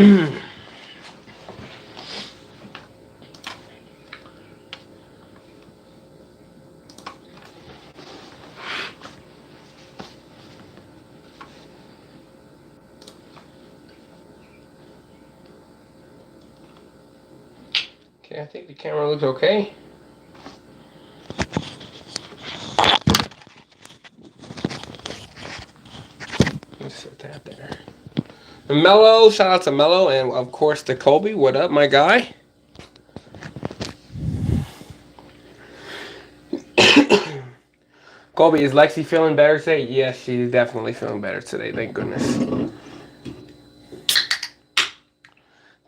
Okay, I think the camera looks okay. Let's set that there. Mello, shout out to Mello, and of course to Colby. What up, my guy? Colby, is Lexi feeling better today? Yes, she's definitely feeling better today. Thank goodness.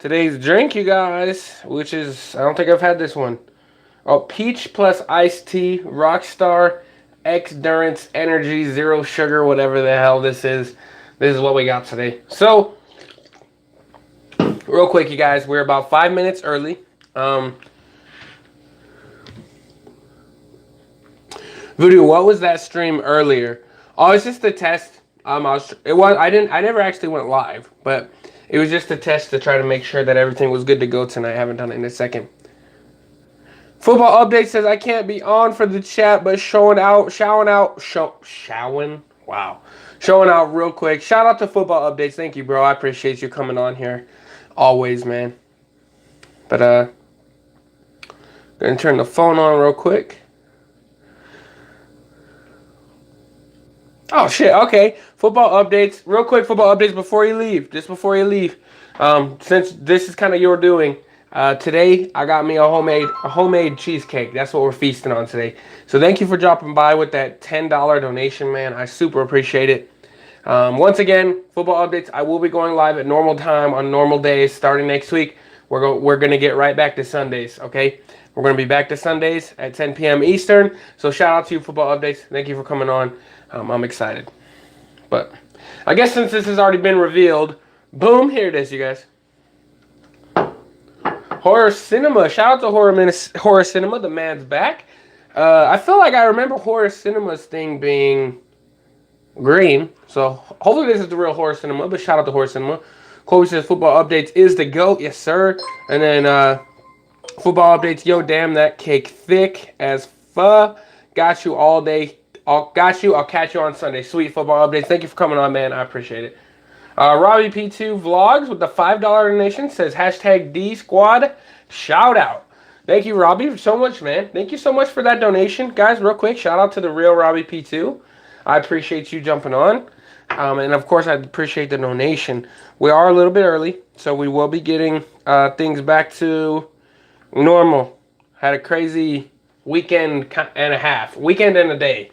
Today's drink, you guys, which is, I don't think I've had this one. Oh, peach plus iced tea, Rockstar, X-Durance Energy, Zero Sugar, whatever the hell this is. This is what we got today. So, real quick, you guys, we're about 5 minutes early. Voodoo, what was that stream earlier? Oh, it's just a test. I never actually went live, but it was just a test to try to make sure that everything was good to go tonight. I haven't done it in a second. Football Update says I can't be on for the chat, but showing out real quick. Shout out to Football Updates. Thank you, bro. I appreciate you coming on here. Always, man. But gonna turn the phone on real quick. Oh shit, okay. Football updates. Real quick football updates before you leave. Just before you leave. Since this is kind of your doing. Today I got me a homemade cheesecake. That's what we're feasting on today. So thank you for dropping by with that $10 donation, man. I super appreciate it. Once again, football updates. I will be going live at normal time on normal days starting next week. We're gonna get right back to Sundays, okay? We're gonna be back to Sundays at 10 p.m. Eastern. So shout out to you, football updates. Thank you for coming on. I'm excited. But I guess since this has already been revealed, boom, here it is, you guys. Horror Cinema. Shout out to Horror Cinema. The man's back. I feel like I remember Horror Cinema's thing being green. So hopefully this is the real Horror Cinema. But shout out to Horror Cinema. Kobe says football updates is the GOAT. Yes, sir. And then football updates. Yo, damn, that cake thick as fuck. Got you all day. I'll catch you on Sunday. Sweet football updates. Thank you for coming on, man. I appreciate it. Robbie P2 Vlogs with the $5 donation says hashtag D Squad. Shout out. Thank you, Robbie, so much, man. Thank you so much for that donation. Guys, real quick, shout out to the real Robbie P2. I appreciate you jumping on. And of course, I appreciate the donation. We are a little bit early, so we will be getting things back to normal. Had a crazy weekend and a day.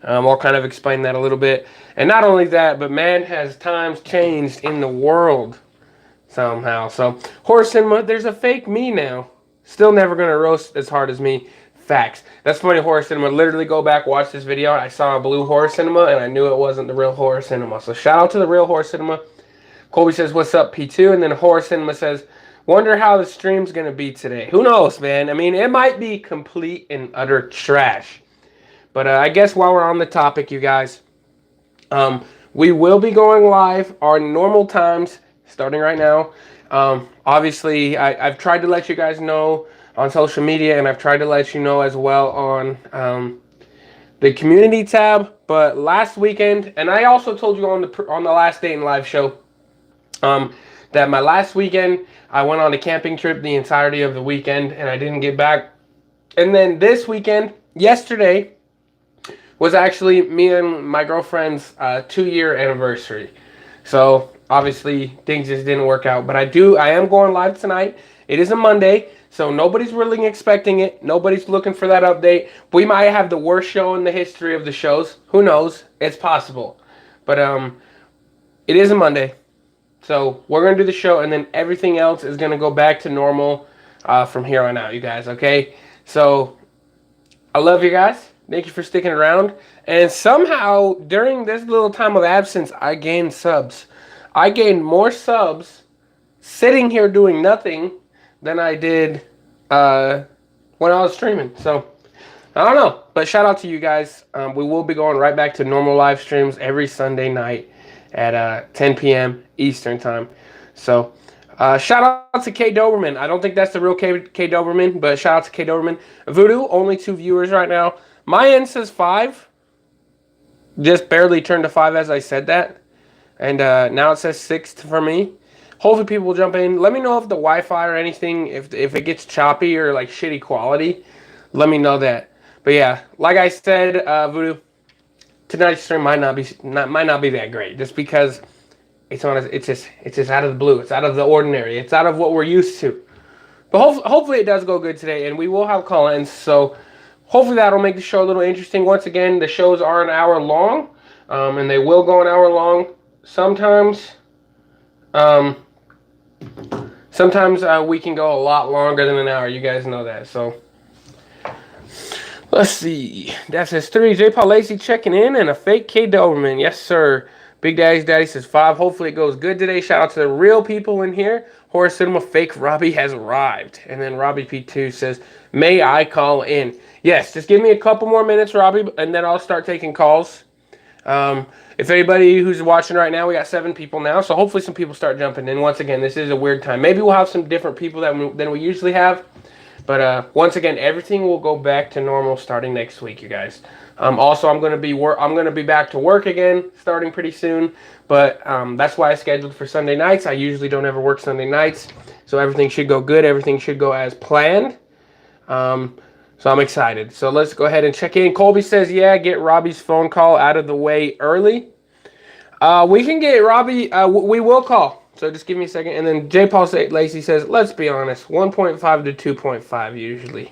I'll kind of explain that a little bit. And not only that, but man, has times changed in the world somehow. So, Horror Cinema, there's a fake me now. Still never going to roast as hard as me. Facts. That's funny, Horror Cinema. Literally go back, watch this video. I saw a blue Horror Cinema, and I knew it wasn't the real Horror Cinema. So, shout out to the real Horror Cinema. Colby says, what's up, P2? And then Horror Cinema says, wonder how the stream's going to be today. Who knows, man? I mean, it might be complete and utter trash. But I guess while we're on the topic, you guys, we will be going live our normal times starting right now. Obviously, I've tried to let you guys know on social media, and I've tried to let you know as well on the community tab. But last weekend, and I also told you on the last Dayton Live Show, that my last weekend, I went on a camping trip the entirety of the weekend, and I didn't get back. And then this weekend, yesterday, was actually me and my girlfriend's 2-year anniversary. So obviously things just didn't work out. But I am going live tonight. It is a Monday, so nobody's really expecting it. Nobody's looking for that update. We might have the worst show in the history of the shows. Who knows? It's possible. But it is a Monday. So we're going to do the show, and then everything else is going to go back to normal from here on out, you guys, okay? So I love you guys. Thank you for sticking around. And somehow, during this little time of absence, I gained subs. I gained more subs sitting here doing nothing than I did when I was streaming. So, I don't know. But shout out to you guys. We will be going right back to normal live streams every Sunday night at 10 p.m. Eastern time. So, Shout out to K Doberman. I don't think that's the real K Doberman, but shout out to K Doberman. Voodoo, only 2 viewers right now. My end says 5. Just barely turned to 5 as I said that. And now it says 6 for me. Hopefully people will jump in. Let me know if the Wi-Fi or anything, if it gets choppy or like shitty quality. Let me know that. But yeah, like I said, Voodoo, tonight's stream might not be that great, just because it's just out of the blue. It's out of the ordinary. It's out of what we're used to. But hopefully it does go good today, and we will have call-ins. So hopefully that'll make the show a little interesting. Once again, the shows are an hour long, and they will go an hour long. Sometimes we can go a lot longer than an hour. You guys know that. So let's see. That says 3. J. Paul Lacey checking in, and a fake K. Doberman. Yes, sir. Big Daddy's Daddy says 5. Hopefully it goes good today. Shout out to the real people in here. Horror Cinema fake Robbie has arrived. And then Robbie P2 says, may I call in? Yes, just give me a couple more minutes, Robbie, and then I'll start taking calls. If anybody who's watching right now, we got 7 people now, so hopefully some people start jumping in. Once again, this is a weird time. Maybe we'll have some different people than we usually have. But once again, everything will go back to normal starting next week, you guys. Also, I'm gonna be back to work again starting pretty soon. But that's why I scheduled for Sunday nights. I usually don't ever work Sunday nights, so everything should go good. Everything should go as planned. So I'm excited. So let's go ahead and check in. Colby says, yeah, get Robbie's phone call out of the way early. We can get Robbie. We will call. So just give me a second. And then J. Paul Lacey says, let's be honest, 1.5 to 2.5 usually.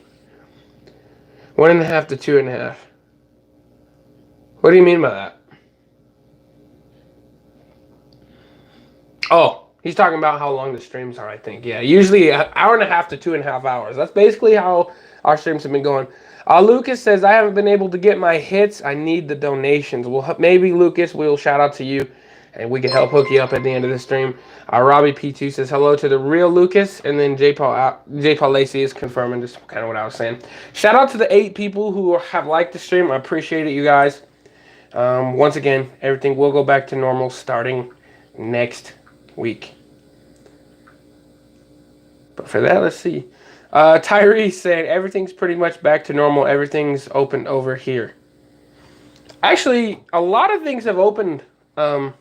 1.5 to 2.5. What do you mean by that? Oh, he's talking about how long the streams are, I think. Yeah, usually an hour and a half to 2.5 hours. That's basically how our streams have been going. Lucas says, I haven't been able to get my hits. I need the donations. Well, maybe, Lucas, we'll shout out to you, and we can help hook you up at the end of the stream. Robbie P2 says, hello to the real Lucas. And then J. Paul Lacey is confirming just kind of what I was saying. Shout out to the 8 people who have liked the stream. I appreciate it, you guys. Once again, everything will go back to normal starting next week. But for that, let's see. Tyrese saying everything's pretty much back to normal. Everything's open over here. Actually, a lot of things have opened. A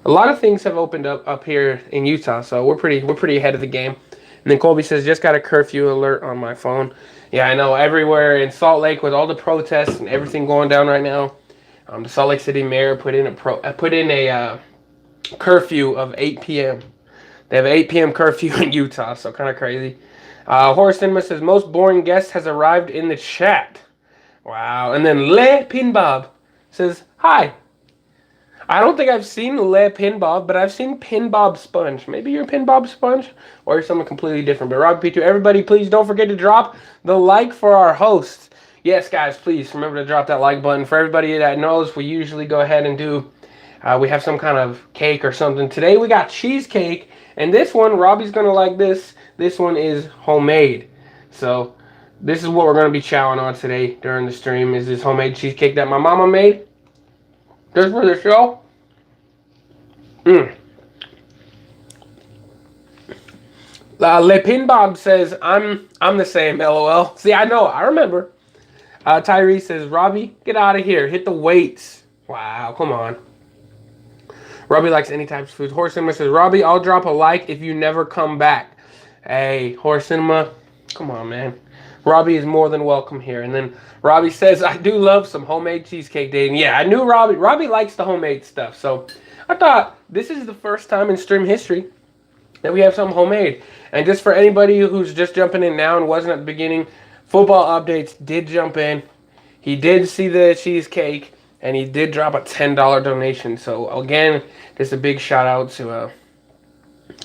lot of things have opened up here in Utah, so we're pretty ahead of the game. And then Colby says, just got a curfew alert on my phone. Yeah, I know, everywhere in Salt Lake with all the protests and everything going down right now. The Salt Lake City mayor put in a curfew of 8 p.m. They have an 8 p.m. curfew in Utah, so kind of crazy. Horror Cinema says, most boring guest has arrived in the chat. Wow. And then Le Pinbob says, hi. I don't think I've seen Le Pinbob, but I've seen Pinbob Sponge. Maybe you're Pinbob Sponge, or you're someone completely different. But Rob P2, everybody, please don't forget to drop the like for our host. Yes, guys, please remember to drop that like button. For everybody that knows, we usually go ahead and do, we have some kind of cake or something. Today we got cheesecake, and this one, Robbie's going to like this. This one is homemade. So this is what we're going to be chowing on today during the stream, is this homemade cheesecake that my mama made just for the show. Le Pinbob says, I'm the same, LOL. See, I know, I remember. Tyrese says, Robbie, get out of here. Hit the weights. Wow, come on. Robbie likes any types of food. Horse Cinema says, Robbie, I'll drop a like if you never come back. Hey, Horse Cinema, come on, man. Robbie is more than welcome here. And then Robbie says, I do love some homemade cheesecake, Dayton. Yeah, I knew Robbie. Robbie likes the homemade stuff. So I thought this is the first time in stream history that we have something homemade. And just for anybody who's just jumping in now and wasn't at the beginning, Football Updates did jump in. He did see the cheesecake, and he did drop a $10 donation. So again, just a big shout out to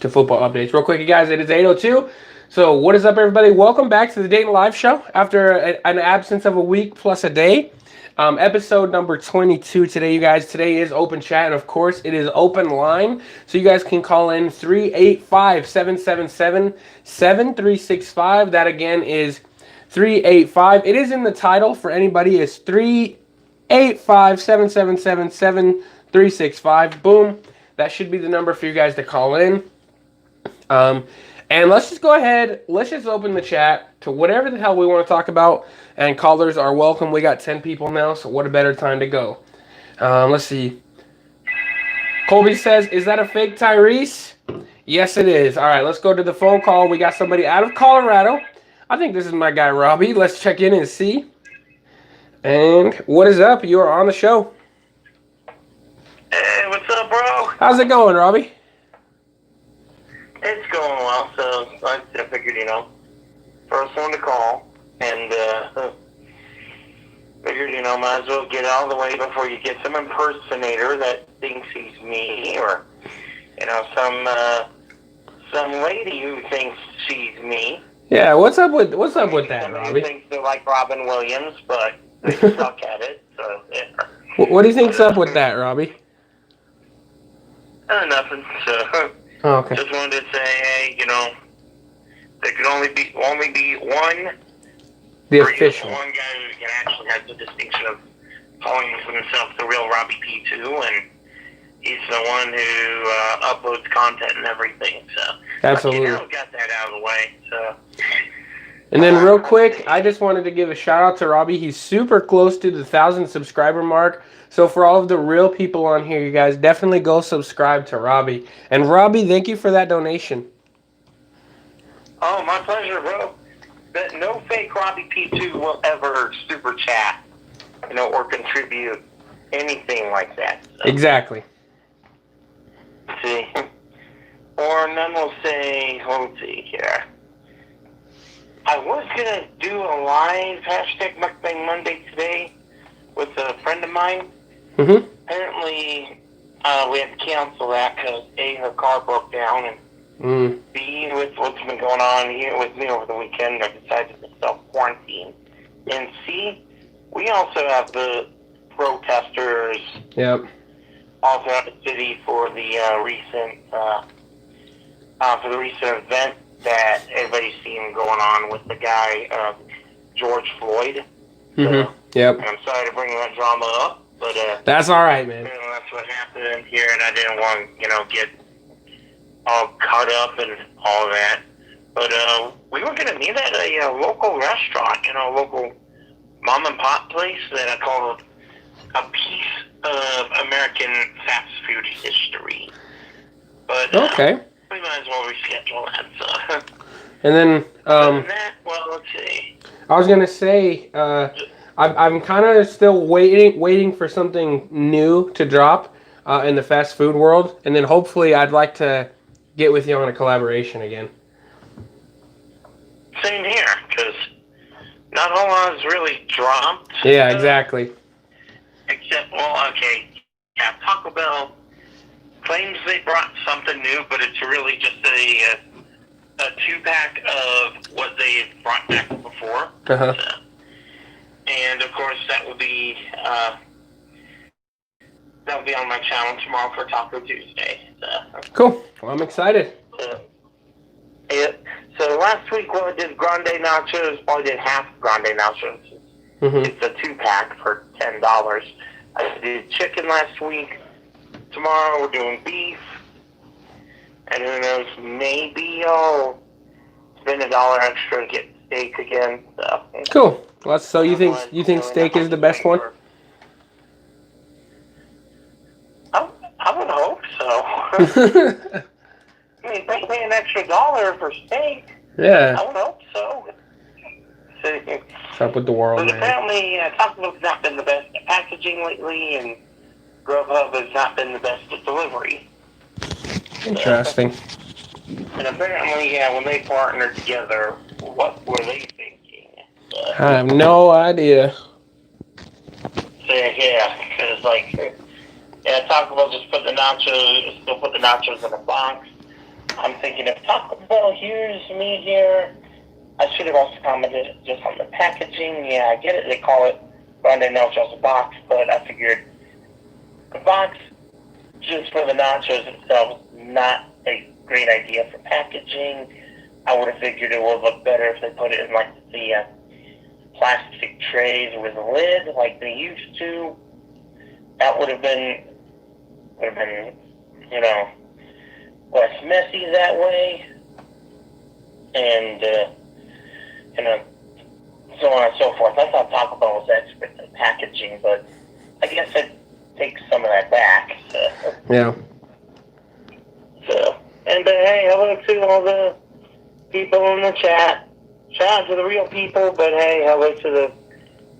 Football Updates. Real quick, you guys, it is 8:02. So what is up, everybody? Welcome back to the Dayton Live Show after an absence of a week plus a day. Episode number 22 today, you guys. Today is open chat, and of course, it is open line. So you guys can call in 385-777-7365. That again is 385. It is in the title for anybody. It's 385-777-7365. Boom. That should be the number for you guys to call in. And let's just go ahead. Let's just open the chat to whatever the hell we want to talk about. And callers are welcome. We got 10 people now, so what a better time to go. Let's see. Colby says, is that a fake Tyrese? Yes, it is. All right, let's go to the phone call. We got somebody out of Colorado. I think this is my guy, Robbie. Let's check in and see. And what is up? You are on the show. Hey, what's up, bro? How's it going, Robbie? It's going well, so I figured, first one to call, and figured, might as well get out of the way before you get some impersonator that thinks he's me, or, some lady who thinks she's me. Yeah, what's up with that, Robbie? Who thinks they're like Robin Williams, but they suck at it, so, yeah. What do you think's up with that, Robbie? Nothing, so... Oh, okay. Just wanted to say, hey, there can only be one. The official. One guy who can actually have the distinction of calling himself the real Robbie P2, and he's the one who uploads content and everything. So absolutely. Got that out of the way. So. And then real quick, I just wanted to give a shout out to Robbie. He's super close to the 1,000 subscriber mark. So for all of the real people on here, you guys definitely go subscribe to Robbie. And Robbie, thank you for that donation. Oh, my pleasure, bro. But no fake Robbie P2 will ever super chat, or contribute anything like that. So. Exactly. See, or none will say, let's see here. I was going to do a live hashtag Mukbang Monday today with a friend of mine. Mm-hmm. Apparently, we had to cancel that because A, her car broke down, and B, with what's been going on here with me over the weekend, I decided to self-quarantine. And C, we also have the protesters all throughout the city for the recent event that everybody's seen going on with the guy, George Floyd. Mm-hmm. Yep. And I'm sorry to bring that drama up, but that's all right, man. That's what happened here, and I didn't want to get all caught up and all that. But we were going to meet at a local restaurant, a local mom and pop place that I call a piece of American fast food history. But okay. We might as well reschedule that. So. And then, well, let's see. I was gonna say, I'm kind of still waiting for something new to drop in the fast food world, and then hopefully I'd like to get with you on a collaboration again. Same here, because not a whole lot has really dropped. Yeah, exactly. Except, Taco Bell claims they brought something new, but it's really just a 2-pack of what they've brought back before. Uh-huh. And of course, that will be on my channel tomorrow for Taco Tuesday. So. Cool. Well, I'm excited. So last week, I did grande nachos. I did half grande nachos. Mm-hmm. It's a 2-pack for $10. I did chicken last week. Tomorrow we're doing beef. And who knows, maybe I'll spend $1 extra and get steak again. So. Cool. Well, so you think steak is the best one? I would hope so. I mean, if they pay an extra $1 for steak, yeah. I would hope so. What's up with the world, but man? apparently, Taco Bell's not been the best at packaging lately, and Grubhub has not been the best at delivery. Interesting. And apparently, when they partnered together, what were they thinking? I have no idea. So, because, Taco Bell just put the nachos in a box. I'm thinking, if Taco Bell hears me here, I should have also commented just on the packaging. Yeah, I get it. They call it grande nachos box, but I figured the box just for the nachos itself is not a great idea for packaging. I would have figured it would look better if they put it in the plastic trays with a lid like they used to. That would have been less messy that way. and so on and so forth. I thought Taco Bell was expert in packaging, but I guess I'd take some of that back. So. Yeah. So, and hey, hello to all the people in the chat. Shout out to the real people, but hey, hello to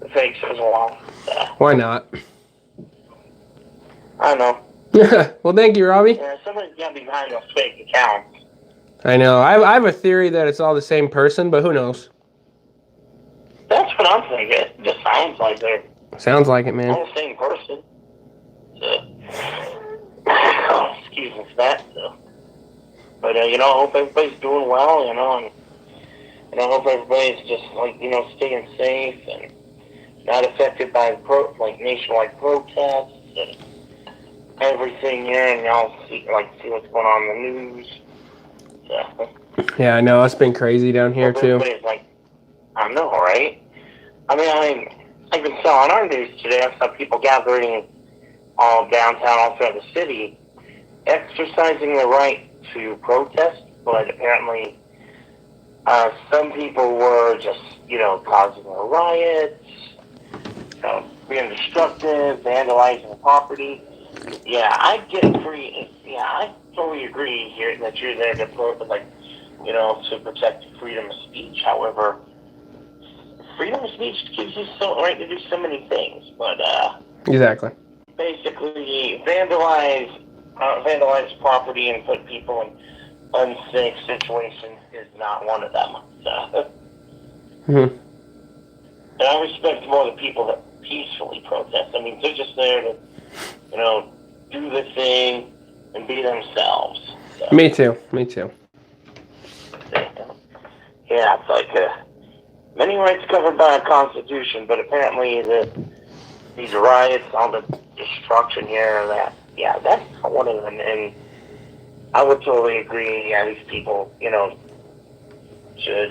the fakes as well. So, Why not? I know. Well, thank you, Robbie. Yeah, somebody's got to be behind those fake accounts. I know. I have a theory that it's all the same person, but who knows? That's what I'm thinking. It just sounds like they're Sounds like it, man. all the same person. So, excuse me for that. So. But, I hope everybody's doing well, and I hope everybody's just, staying safe and not affected by, nationwide protests and everything here, and y'all see what's going on in the news. So, Yeah, I know. It's been crazy down here, too. Everybody's I know, right? I mean, I've been saw on our news today, I saw people gathering all downtown, all throughout the city, exercising the right to protest, but apparently some people were just, causing riots, being destructive, vandalizing the property. Yeah, I totally agree here that you're there to to protect freedom of speech. However, freedom of speech gives you the right to do so many things, but Exactly. basically vandalize property and put people in unsafe situations is not one of them. So, Mm-hmm. and I respect more the people that peacefully protest. I mean, they're just there to, do the thing and be themselves. So. Me too. Me too. Yeah, it's many rights covered by a constitution, but apparently these riots, all the destruction here, that's not one of them. And I would totally agree. Yeah, these people, should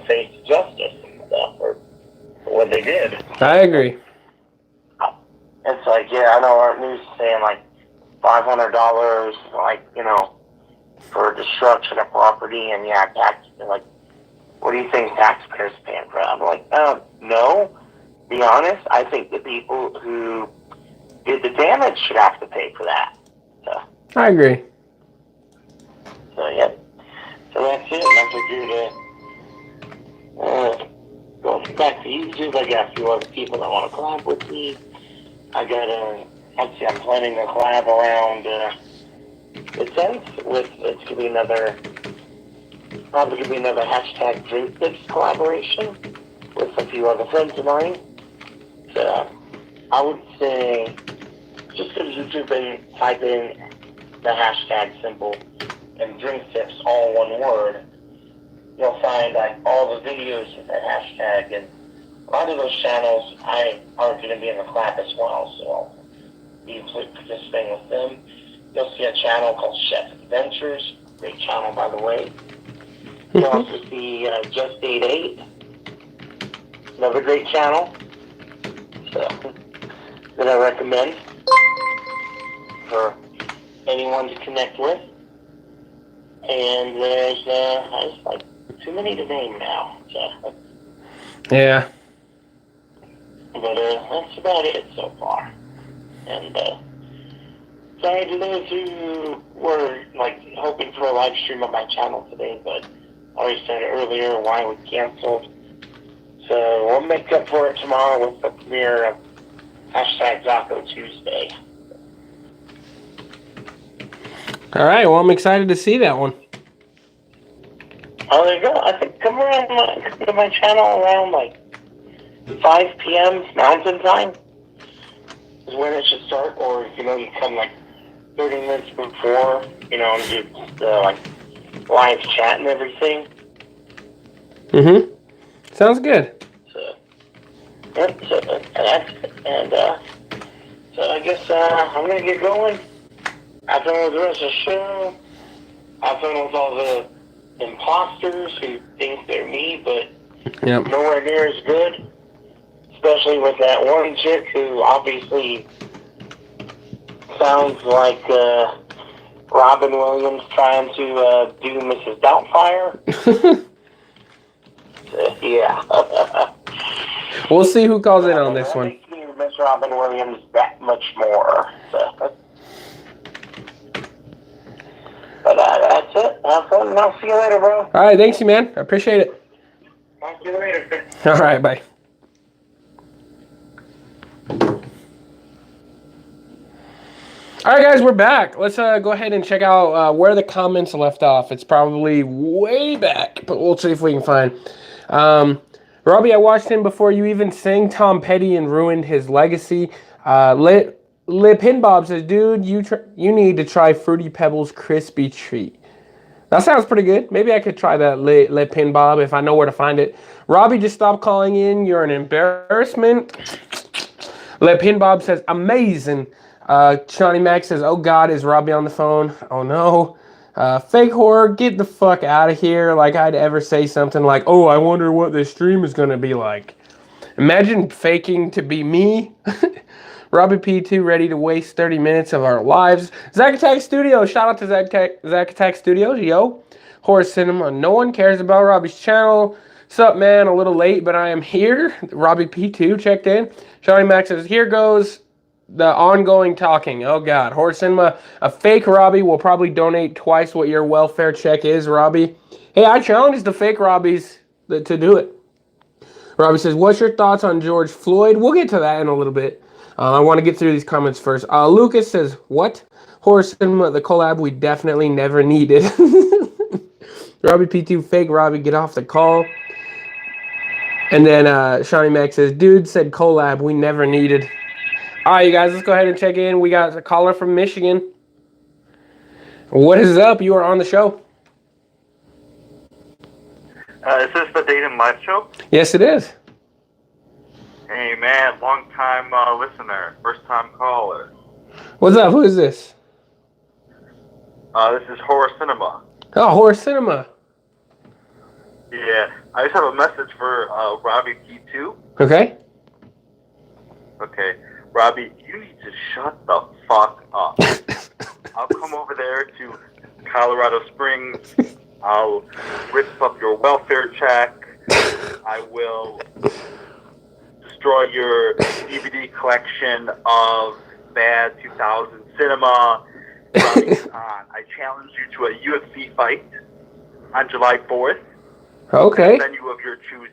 face justice and stuff for what they did. I agree. It's I know our news is saying $500, for destruction of property, and tax. What do you think taxpayers paying for that? I'm no. Be honest, I think the people who did the damage should have to pay for that. So. I agree. So yeah. So that's it. And I figured going back to YouTube, I got a few other people that want to collab with me. I'm planning a collab around the 10th it's gonna be probably gonna be another hashtag drink tips collaboration with a few other friends of mine. So I would say just go to YouTube and type in the hashtag symbol and drink tips, all one word. You'll find all the videos with that hashtag, and a lot of those channels are going to be in the collab as well, so I'll be participating with them. You'll see a channel called Chef Adventures, great channel by the way. You'll also see Just Date 8, another great channel, so that I recommend for anyone to connect with. And there's too many to name now. So. Yeah. But that's about it so far. And sorry to those who were hoping for a live stream on my channel today, but I already said earlier why we canceled. So we'll make up for it tomorrow with the premiere of hashtag Zaco Tuesday. All right. Well, I'm excited to see that one. Oh, there you go. I think come to my channel around 5 p.m. Mountain Time is when it should start, or you come 30 minutes before, and do the live chat and everything. Mm-hmm. Sounds good. So, yep. So that's it. And so I guess I'm gonna get going. After the rest of the show, after with all the imposters who think they're me, but nowhere near as good. Especially with that one chick who obviously sounds like Robin Williams trying to do Mrs. Doubtfire. Yeah. We'll see who calls in on this one. That makes me miss Robin Williams that much more. So. But that's it. Have fun, and I'll see you later, bro. All right, thanks, you man. I appreciate it. Talk to you later. All right, bye. All right, guys, we're back. Let's go ahead and check out where the comments left off. It's probably way back, but we'll see if we can find. Robbie, I watched him before you even sang Tom Petty and ruined his legacy. Lip Hinbob says, dude, you need to try Fruity Pebbles Crispy Treat. That sounds pretty good. Maybe I could try that Lip Hinbob if I know where to find it. Robbie, just stop calling in. You're an embarrassment. Lip Hinbob says, amazing. Shawnee Max says, oh God, is Robbie on the phone? Oh no. Fake horror, get the fuck out of here. Like I'd ever say something like, oh, I wonder what this stream is going to be like. Imagine faking to be me. Robbie P2 ready to waste 30 minutes of our lives. Zack Attack Studios, shout out to Zack Attack Studios, yo. Horror Cinema, no one cares about Robbie's channel. Sup, man, a little late, but I am here. Robbie P2 checked in. Shawnee Max says, here goes the ongoing talking. Oh God, Horror Cinema, a fake Robbie will probably donate twice what your welfare check is, Robbie. Hey, I challenge the fake Robbies to do it. Robbie says, what's your thoughts on George Floyd? We'll get to that in a little bit. I want to get through these comments first. Lucas says, what? Horror Cinema, the collab we definitely never needed. Robbie P2, fake Robbie, get off the call. And then Shawnee Max says, dude said collab we never needed. All right, you guys, let's go ahead and check in. We got a caller from Michigan. What is up? You are on the show. Is this the Dayton Live Show? Yes, it is. Hey, man, long-time listener, first-time caller. What's up? Who is this? This is Horror Cinema. Oh, Horror Cinema. Yeah, I just have a message for Robbie P2. Okay. Okay, Robbie, you need to shut the fuck up. I'll come over there to Colorado Springs. I'll rip up your welfare check. I will destroy your DVD collection of bad 2000 cinema. Robbie, I challenge you to a UFC fight on July 4th. Okay. Venue of your choosing.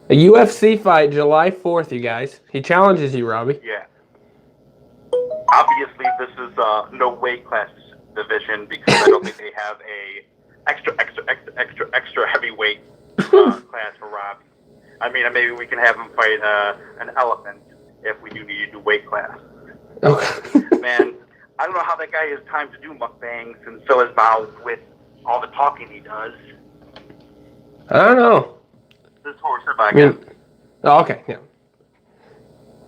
A UFC fight July 4th, you guys. He challenges you, Robbie. Yeah. Obviously, this is no weight class division because I don't think they have a extra heavyweight class for Robbie. I mean, maybe we can have him fight an elephant if we do need to do weight class. Okay. Man, I don't know how that guy has time to do mukbangs and fill his mouth with all the talking he does. I don't know. This is Horror Cinema. Oh, okay, yeah.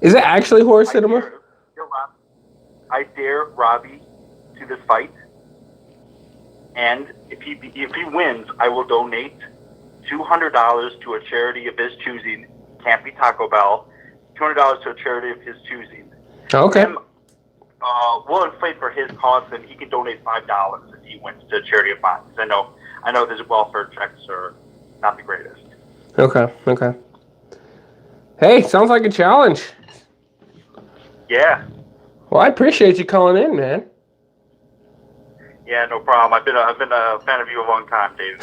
Is it actually Horror Cinema? I dare Robbie to this fight, and if he wins, I will donate $200 to a charity of his choosing. Can't be Taco Bell. $200 to a charity of his choosing. Okay. We'll inflate for his cause, and he can donate $5 if he wins to a charity of mine. Because I know his welfare checks are not the greatest. Okay. Hey, sounds like a challenge. Yeah. Well, I appreciate you calling in, man. Yeah, no problem. I've been a fan of you a long time, Dave.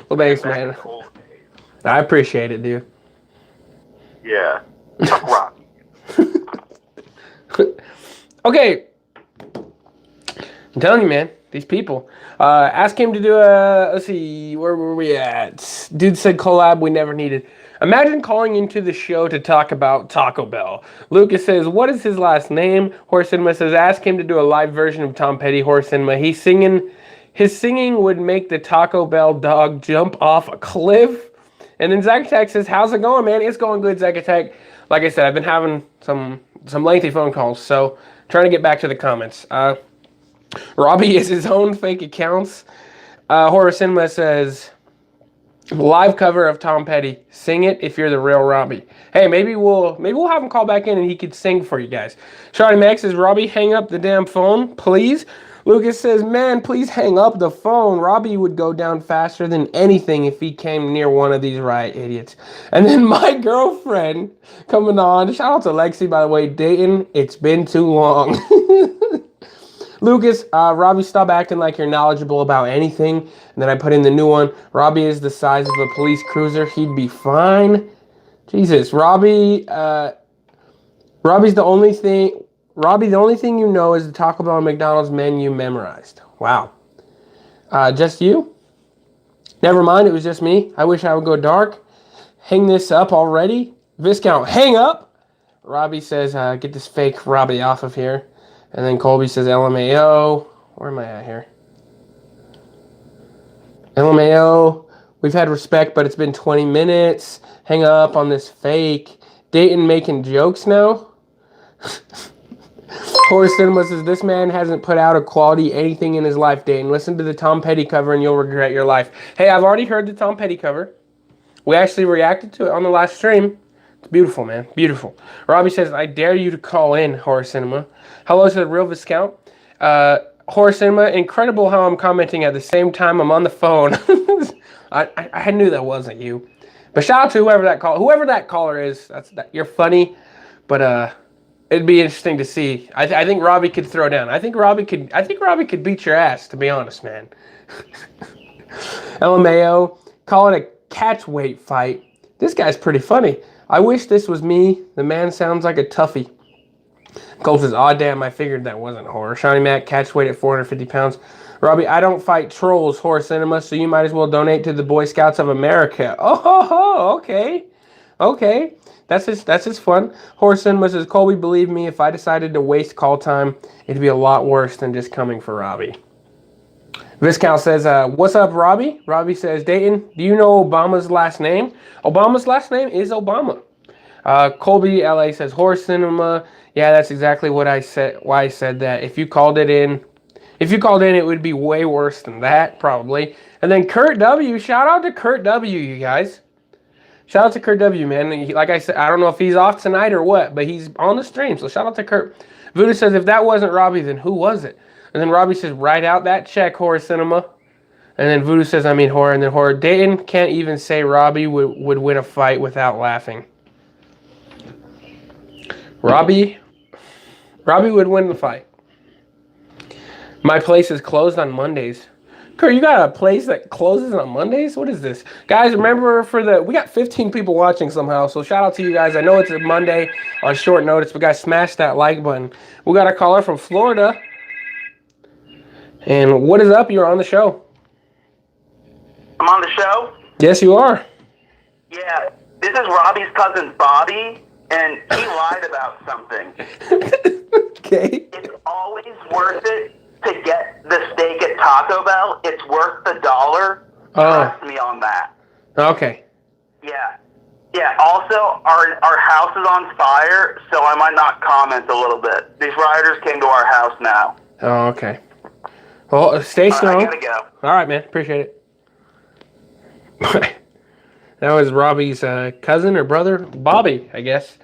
Well, thanks, man. I appreciate it, dude. Yeah. Fuck Robbie. Okay. I'm telling you, man. These people. Ask him to do let's see, where were we at? Dude said collab we never needed. Imagine calling into the show to talk about Taco Bell. Lucas says, what is his last name? Horror Cinema says, ask him to do a live version of Tom Petty. Horror Cinema. His singing would make the Taco Bell dog jump off a cliff. And then Zack Attack says, how's it going, man? It's going good, Zack Attack. Like I said, I've been having some lengthy phone calls, so trying to get back to the comments. Robbie is his own fake accounts. Horror Cinema says, live cover of Tom Petty. Sing it if you're the real Robbie. Hey, maybe we'll have him call back in and he could sing for you guys. Shawnee Max says, Robbie, hang up the damn phone, please. Lucas says, man, please hang up the phone. Robbie would go down faster than anything if he came near one of these riot idiots. And then my girlfriend coming on. Shout out to Lexi, by the way. Dayton, it's been too long. Lucas, Robbie, stop acting like you're knowledgeable about anything. And then I put in the new one. Robbie is the size of a police cruiser. He'd be fine. Jesus, Robbie, Robbie, the only thing you know is the Taco Bell and McDonald's menu memorized. Wow. Just you? Never mind, it was just me. I wish I would go dark. Hang this up already. Viscount, hang up. Robbie says, get this fake Robbie off of here. And then Colby says, LMAO. Where am I at here? LMAO. We've had respect, but it's been 20 minutes. Hang up on this fake. Dayton making jokes now. Horror Cinema says, this man hasn't put out a quality anything in his life, Dayton. Listen to the Tom Petty cover and you'll regret your life. Hey, I've already heard the Tom Petty cover. We actually reacted to it on the last stream. It's beautiful, man. Beautiful. Robbie says, I dare you to call in, Horror Cinema. Hello to the Real Viscount. Horror Cinema, incredible how I'm commenting at the same time I'm on the phone. I knew that wasn't you. But shout out to whoever that caller is. You're funny, but it'd be interesting to see. I think Robbie could throw down. I think Robbie could beat your ass, to be honest, man. LMAO, call it a catch weight fight. This guy's pretty funny. I wish this was me. The man sounds like a toughie. Cole says, aw damn, I figured that wasn't horror. Shawnee Mac, catch weight at 450 pounds. Robbie, I don't fight trolls, Horror Cinema, so you might as well donate to the Boy Scouts of America. Oh, okay. Okay. That's his fun. Horror Cinema says, Colby, believe me, if I decided to waste call time, it'd be a lot worse than just coming for Robbie. Viscount says, what's up, Robbie? Robbie says, Dayton, do you know Obama's last name? Obama's last name is Obama. Colby LA says, Horror Cinema. Yeah, that's exactly what I said. Why I said that. If you called in, it would be way worse than that, probably. And then Kurt W. Shout out to Kurt W, you guys. Shout out to Kurt W, man. Like I said, I don't know if he's off tonight or what, but he's on the stream, so shout out to Kurt. Voodoo says, if that wasn't Robbie, then who was it? And then Robbie says, write out that check, Horror Cinema. And then Voodoo says, I mean horror. And then Horror. Dayton can't even say Robbie would win a fight without laughing. Robbie would win the fight. My place is closed on Mondays. Kurt, you got a place that closes on Mondays? What is this? Guys, remember we got 15 people watching somehow, so shout out to you guys. I know it's a Monday on short notice, but guys, smash that like button. We got a caller from Florida. And what is up? You're on the show. I'm on the show? Yes, you are. Yeah, this is Robbie's cousin Bobby, and he lied about something. Okay. It's always worth it to get the steak at Taco Bell. It's worth the $1. Trust me on that. Okay. Yeah. Yeah, also, our house is on fire, so I might not comment a little bit. These rioters came to our house now. Oh, okay. Well, stay strong. I gotta go. All right, man. Appreciate it. That was Robbie's cousin or brother, Bobby, I guess.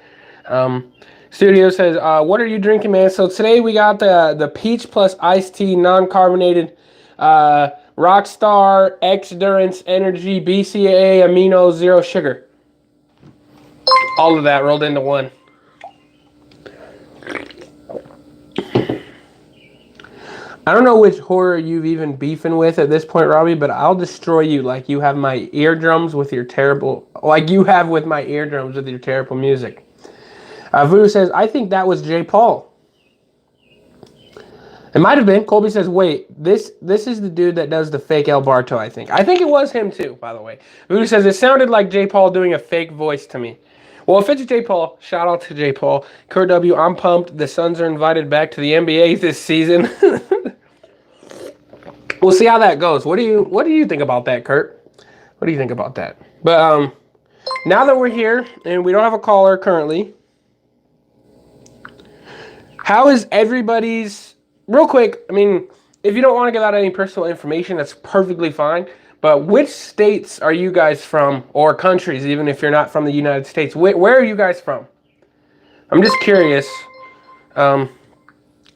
Studio says, what are you drinking, man? So today we got the peach plus iced tea, non-carbonated, Rockstar, X-Durance, Energy, BCAA, Amino, Zero Sugar. All of that rolled into one. I don't know which horror you've even beefing with at this point, Robbie, but I'll destroy you like you have my eardrums with your terrible, like you have with my eardrums with your terrible music. Voodoo says, I think that was J. Paul. It might have been. Colby says, wait, this is the dude that does the fake El Barto, I think. I think it was him too, by the way. Voodoo says, it sounded like J. Paul doing a fake voice to me. Well, if it's J. Paul, shout out to J. Paul. Kurt W, I'm pumped. The Suns are invited back to the NBA this season. We'll see how that goes. What do you think about that, Kurt? What do you think about that? But now that we're here and we don't have a caller currently, how is everybody's, real quick, I mean, if you don't want to give out any personal information, that's perfectly fine. But which states are you guys from, or countries, even if you're not from the United States? Where are you guys from? I'm just curious.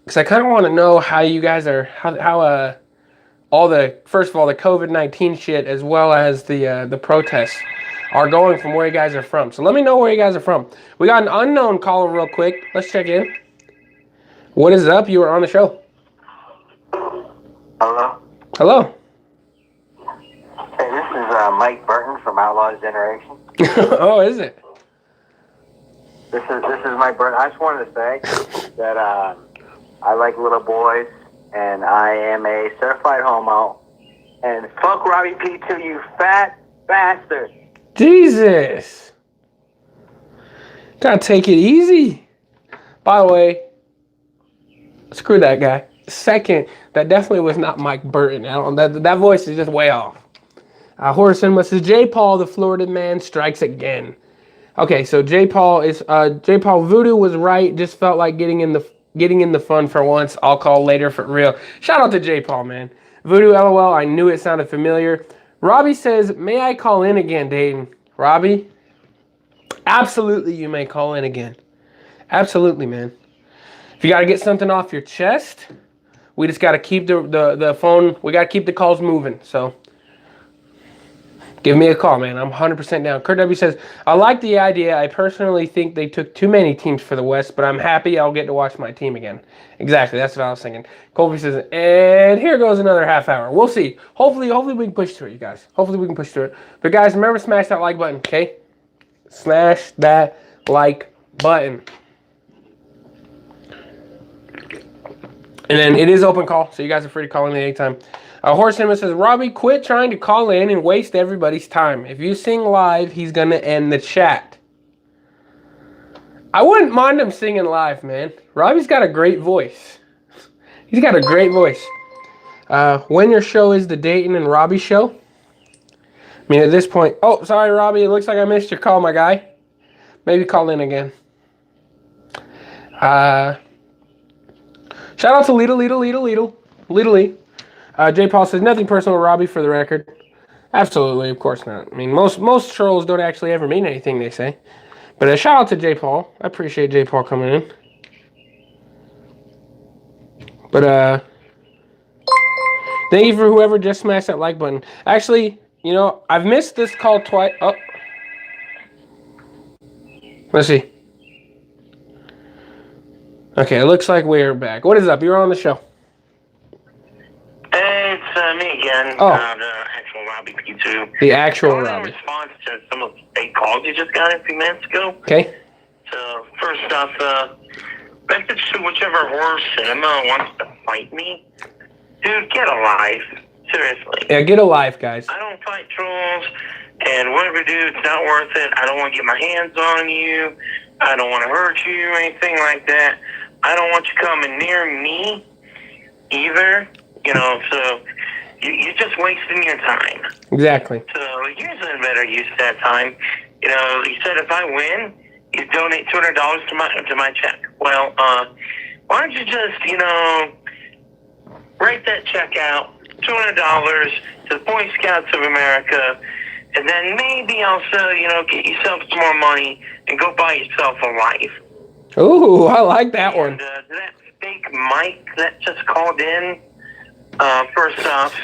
because I kind of want to know how you guys are, how all the, first of all, the COVID-19 shit, as well as the protests are going from where you guys are from. So let me know where you guys are from. We got an unknown caller real quick. Let's check in. What is up? You were on the show. Hello. Hello. Hey, this is Mike Burton from Outlaws Generation. Oh, is it? This is Mike Burton. I just wanted to say that I like little boys, and I am a certified homo. And fuck Robbie P2, you fat bastard. Jesus. Gotta take it easy. By the way, screw that guy. Second, that definitely was not Mike Burton. I don't, that voice is just way off. Horror Cinema says J. Paul, the Florida man, strikes again. Okay, so J. Paul Voodoo was right. Just felt like getting in the fun for once. I'll call later for real. Shout out to J. Paul, man. Voodoo, LOL. I knew it sounded familiar. Robbie says, may I call in again, Dayton? Robbie, absolutely, you may call in again. Absolutely, man. If you got to get something off your chest, we just got to keep the phone. We got to keep the calls moving. So give me a call, man. I'm 100% down. Kurt W says, I like the idea. I personally think they took too many teams for the West, but I'm happy I'll get to watch my team again. Exactly. That's what I was thinking. Colby says, and here goes another half hour. We'll see. Hopefully we can push through it, you guys. Hopefully we can push through it. But guys, remember, smash that like button, okay? Smash that like button. And then it is open call, so you guys are free to call in at any time. Horse Cinema says, Robbie, quit trying to call in and waste everybody's time. If you sing live, he's going to end the chat. I wouldn't mind him singing live, man. Robbie's got a great voice. He's got a great voice. When your show is the Dayton and Robbie show? I mean, at this point... Oh, sorry, Robbie. It looks like I missed your call, my guy. Maybe call in again. Shout out to Lidl. J. Paul says, nothing personal, Robbie, for the record. Absolutely, of course not. I mean, most trolls don't actually ever mean anything they say. But a shout out to J. Paul. I appreciate J. Paul coming in. But, thank you for whoever just smashed that like button. Actually, you know, I've missed this call twice. Oh. Let's see. Okay, it looks like we're back. What is up? You're on the show. Hey, it's me again. Oh. The actual Robbie P2. The actual In Robbie. response to some of the fake calls you just got a few minutes ago. Okay. So, first off, message to whichever horror cinema wants to fight me. Dude, get a life. Seriously. Yeah, get a life, guys. I don't fight trolls, and whatever, dude, it's not worth it. I don't want to get my hands on you. I don't want to hurt you or anything like that. I don't want you coming near me either. You know, so you're just wasting your time. Exactly. So here's a better use of that time. You know, you said if I win, you donate $200 to my check. Well, why don't you just, you know, write that check out, $200 to the Boy Scouts of America, and then maybe also, you know, get yourself some more money and go buy yourself a life. Ooh, I like that one. And that fake Mike that just called in, first off,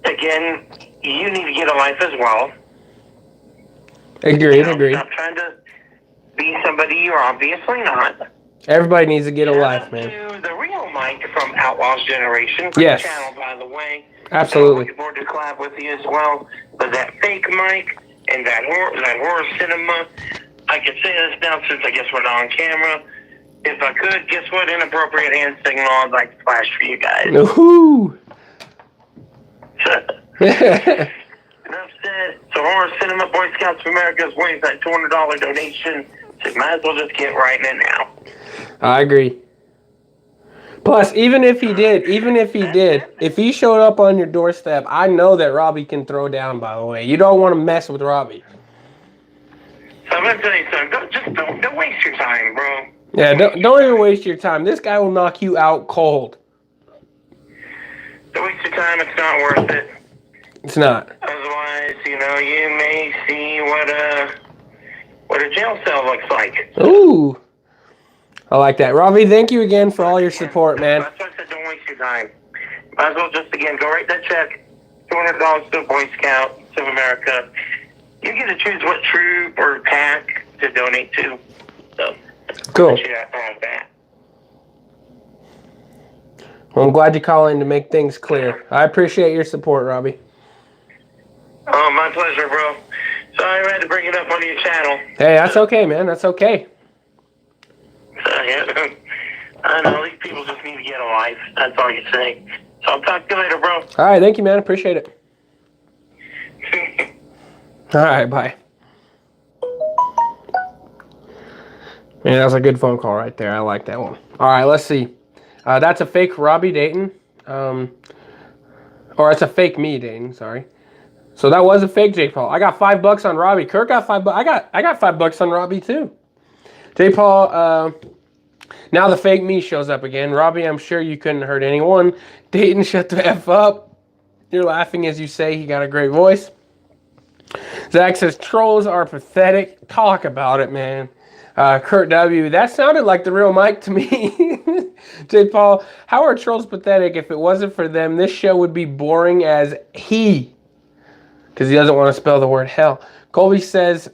again, you need to get a life as well. Agreed. Stop trying to be somebody you're obviously not. Everybody needs to get a life, Shout man. out to the real Mike from Outlaws Generation. Yes. Channel, by the way. Absolutely. Looking forward to collab with you as well. But that fake Mike and that horror cinema, I can say this now since I guess we're not on camera. If I could, guess what? Inappropriate hand signal I'd like to flash for you guys. Ooh. Enough said. So horror cinema, Boy Scouts of America is waiting for that $200 donation. So you might as well just get writing it now. I agree. Plus, even if he did, if he showed up on your doorstep, I know that Robbie can throw down, by the way. You don't want to mess with Robbie. So I'm going to tell you something. Don't waste your time, bro. Yeah, don't even waste your time. This guy will knock you out cold. Don't waste your time. It's not worth it. It's not. Otherwise, you know, you may see what a jail cell looks like. Ooh. I like that. Robbie, thank you again for all your support, man. That's why I said don't waste your time. Might as well just, again, go write that check. $200 to Boy Scouts of America. You get to choose what troop or pack to donate to. So, Cool. you have to have that. Well, I'm glad you called in to make things clear. I appreciate your support, Robbie. Oh, my pleasure, bro. Sorry I had to bring it up on your channel. Hey, that's okay, man. That's okay. Yeah, I know, these people just need to get a life. That's all you say. So I'll talk to you later, bro. All right, thank you, man. Appreciate it. All right, bye. Man, that was a good phone call right there. I like that one. All right, let's see. That's a fake Robbie Dayton. Or it's a fake me Dayton, sorry. So that was a fake J. Paul. I got $5 on Robbie. Kirk got $5. I got $5 on Robbie too. J. Paul, now the fake me shows up again. Robbie, I'm sure you couldn't hurt anyone. Dayton, shut the F up. You're laughing as you say he got a great voice. Zach says, trolls are pathetic. Talk about it, man. Kurt W, that sounded like the real Mike to me. J. Paul, how are trolls pathetic? If it wasn't for them, this show would be boring as he. Because he doesn't want to spell the word hell. Colby says,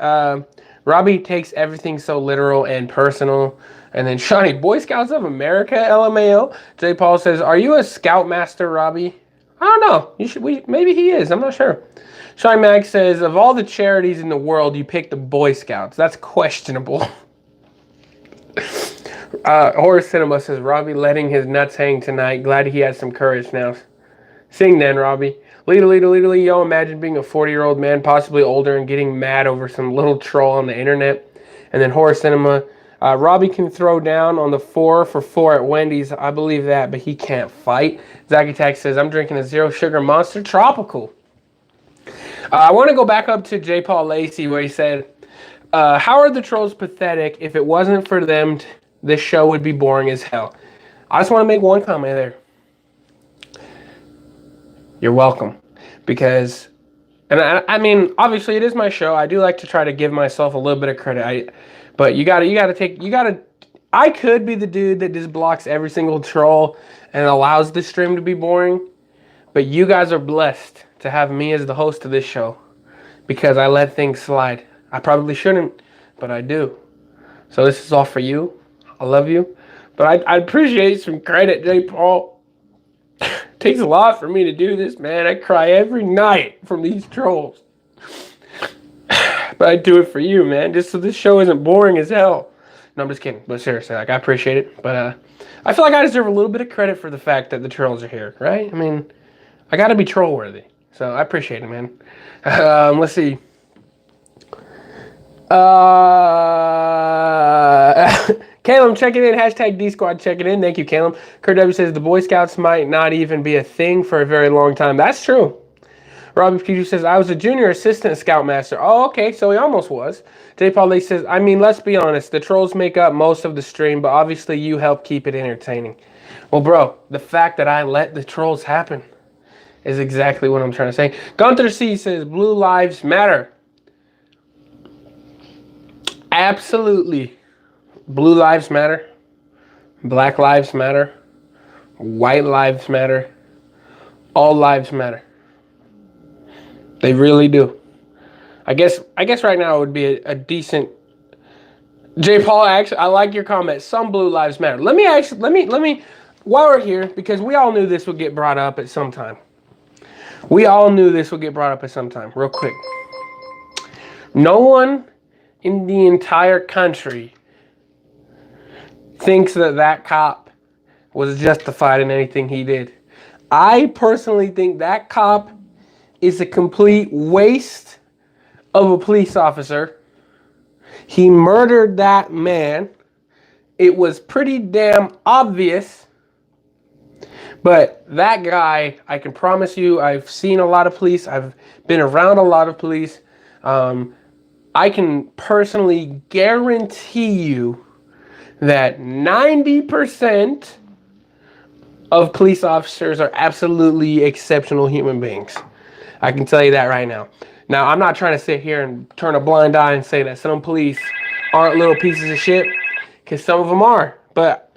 Robbie takes everything so literal and personal. And then Shawnee, Boy Scouts of America, LMAO. J. Paul says, are you a scoutmaster, Robbie? I don't know. Maybe he is. I'm not sure. Shawnee Mag says, of all the charities in the world, you pick the Boy Scouts. That's questionable. Horror Cinema says, Robbie letting his nuts hang tonight. Glad he has some courage now. Sing then, Robbie. Lita, yo, imagine being a 40-year-old man, possibly older, and getting mad over some little troll on the internet. And then Horror Cinema, Robbie can throw down on the 4 for 4 at Wendy's. I believe that, but he can't fight. Zach Attack says, I'm drinking a zero sugar Monster Tropical. I want to go back up to J. Paul Lacey where he said, how are the trolls pathetic? If it wasn't for them, this show would be boring as hell. I just want to make one comment there. You're welcome. Because, and I mean, obviously it is my show. I do like to try to give myself a little bit of credit. But I could be the dude that just blocks every single troll and allows the stream to be boring. But you guys are blessed to have me as the host of this show. Because I let things slide. I probably shouldn't, but I do. So this is all for you. I love you. But I appreciate some credit, J. Paul. It takes a lot for me to do this, man. I cry every night from these trolls. But I do it for you, man. Just so this show isn't boring as hell. No, I'm just kidding. But seriously, like, I appreciate it. But I feel like I deserve a little bit of credit for the fact that the trolls are here, right? I mean, I got to be troll worthy. So I appreciate it, man. Let's see. Caleb checking in. Hashtag D Squad checking in. Thank you, Caleb. Kurt W says the Boy Scouts might not even be a thing for a very long time. That's true. Robbie Peter says, I was a junior assistant scoutmaster. Oh, okay, so he almost was. J. Paul Lee says, I mean, let's be honest. The trolls make up most of the stream, but obviously you help keep it entertaining. Well, bro, the fact that I let the trolls happen is exactly what I'm trying to say. Gunther C says, Blue Lives Matter. Absolutely. Blue lives matter. Black lives matter. White lives matter. All lives matter. They really do. I guess right now it would be a decent. J. Paul, actually, I like your comment. Some blue lives matter. Let me while we're here, because we all knew this would get brought up at some time. Real quick. No one in the entire country thinks that cop was justified in anything he did. I personally think that cop is a complete waste of a police officer. He murdered that man. It was pretty damn obvious. But that guy, I can promise you, I've seen a lot of police. I've been around a lot of police. I can personally guarantee you that 90% of police officers are absolutely exceptional human beings. I can tell you that right now. Now, I'm not trying to sit here and turn a blind eye and say that some police aren't little pieces of shit, because some of them are. but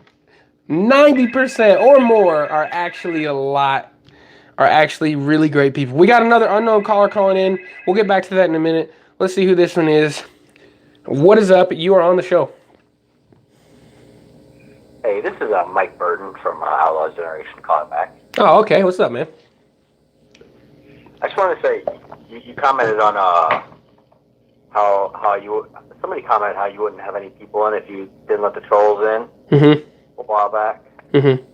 90% or more are actually really great people. We got another unknown caller calling in. We'll get back to that in a minute. Let's see who this one is. What is up? You are on the show. Hey, this is Mike Burton from Outlaws Generation calling back. Oh, okay. What's up, man? I just want to say, you commented on somebody commented how you wouldn't have any people in if you didn't let the trolls in a while back. Mm-hmm.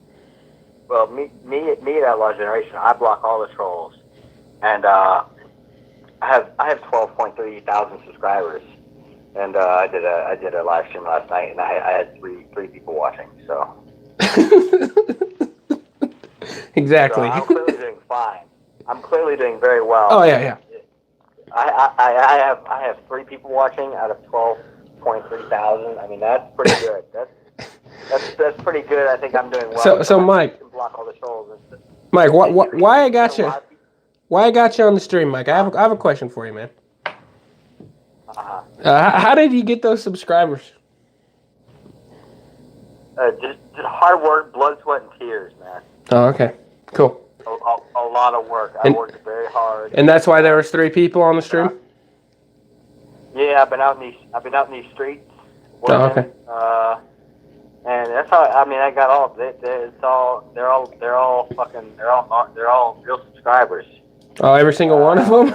Well, me at Outlaws Generation, I block all the trolls, and I have 12.3 thousand subscribers. And I did a live stream last night, and I had three people watching. So exactly. So I'm clearly doing fine. I'm clearly doing very well. Oh yeah. I have 3 people watching out of 12.3 thousand. I mean, that's pretty good. That's pretty good. I think I'm doing well. So Mike, I can block all the trolls and stuff. Mike, why I got you? Why I got you on the stream, Mike? I have a question for you, man. How did you get those subscribers? Just hard work, blood, sweat, and tears, man. Oh, okay. Cool. A lot of work. I worked very hard. And that's why there was 3 people on the stream? Yeah, I've been out in these streets working. Oh, okay. And that's how I got all of it. They're all real subscribers. Oh, every single one of them?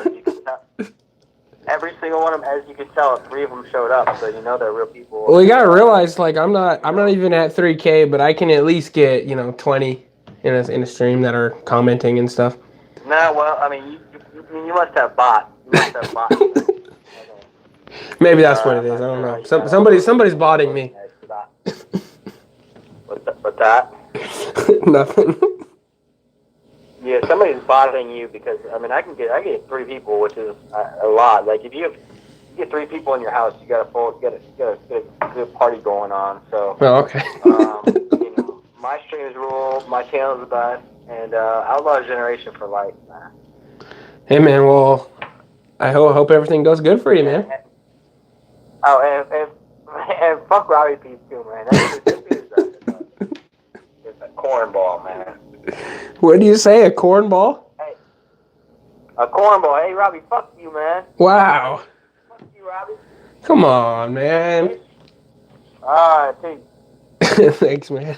Every single one of them, as you can tell, 3 of them showed up, so you know they're real people. Well, you gotta realize, like, I'm not even at 3K, but I can at least get 20 in a stream that are commenting and stuff. No, well, I mean, you must have bot. You must have bot. Maybe that's what it is. I don't know. Somebody's botting me. What's that? Nothing. Yeah, somebody's bothering you because I get 3 people, which is a lot. Like if you get 3 people in your house, you got a good party going on. So. Oh, okay. My streams rule, my channel's the best, and Outlaw Generation for life, man. Hey man, well, I hope everything goes good for you, man. And fuck Robbie P too, man. It's a cornball, man. What do you say, a cornball? Hey, a cornball. Hey, Robbie, fuck you, man. Wow. Fuck you, Robbie. Come on, man. All right, peace. Thanks, man.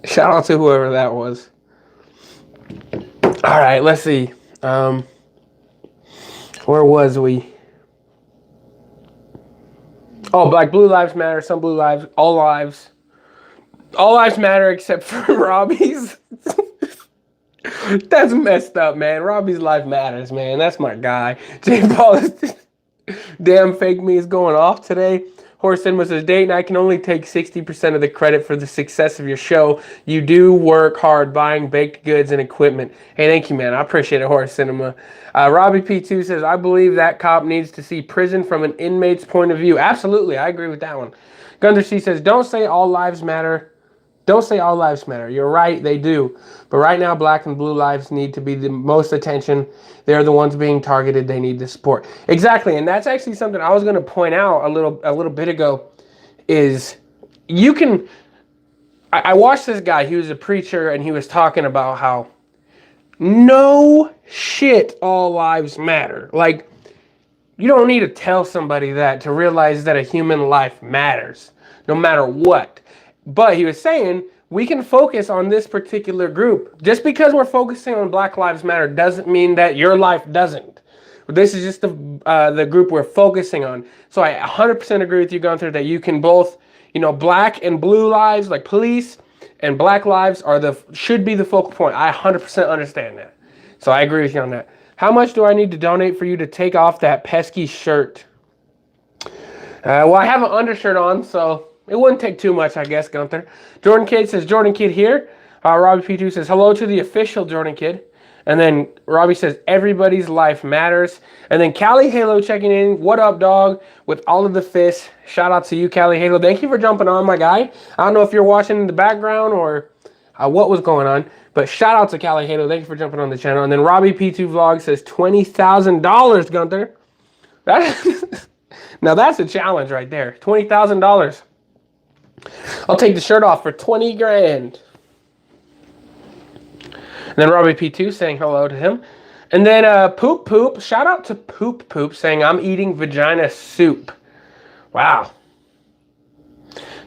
Shout out to whoever that was. All right, let's see. Where was we? Oh, Blue Lives Matter, some Blue Lives, all lives matter except for Robbie's. That's messed up, man. Robbie's life matters, man. That's my guy. J. Paul is damn fake me is going off today. Horace Cinema says, Dayton, I can only take 60% of the credit for the success of your show. You do work hard buying baked goods and equipment. Hey, thank you, man. I appreciate it, Horace Cinema. Robbie P2 says, I believe that cop needs to see prison from an inmate's point of view. Absolutely. I agree with that one. Gunther C says, don't say all lives matter. Don't say all lives matter. You're right, they do. But right now, black and blue lives need to be the most attention. They're the ones being targeted. They need the support. Exactly, and that's actually something I was going to point out a little bit ago. Is you can. I watched this guy. He was a preacher, and he was talking about how no shit, all lives matter. Like, you don't need to tell somebody that to realize that a human life matters, no matter what. But he was saying we can focus on this particular group. Just because we're focusing on Black Lives Matter doesn't mean that your life doesn't. This is just the group we're focusing on. So I 100% agree with you, Gunther, that you can both, black and blue lives, like police, and black lives should be the focal point. I 100% understand that. So I agree with you on that. How much do I need to donate for you to take off that pesky shirt? Well, I have an undershirt on, so it wouldn't take too much, I guess, Gunther. Jordan Kid says, Jordan Kid here. Robbie P2 says, hello to the official Jordan Kid. And then Robbie says, everybody's life matters. And then Cali Halo checking in. What up, dog? With all of the fists. Shout out to you, Cali Halo. Thank you for jumping on, my guy. I don't know if you're watching in the background or what was going on. But shout out to Cali Halo. Thank you for jumping on the channel. And then Robbie P2 Vlog says, $20,000, Gunther. Now that's a challenge right there. $20,000. I'll take the shirt off for 20 grand. And then Robbie P2 saying hello to him. And then Poop Poop, shout out to Poop Poop saying, I'm eating vagina soup. Wow.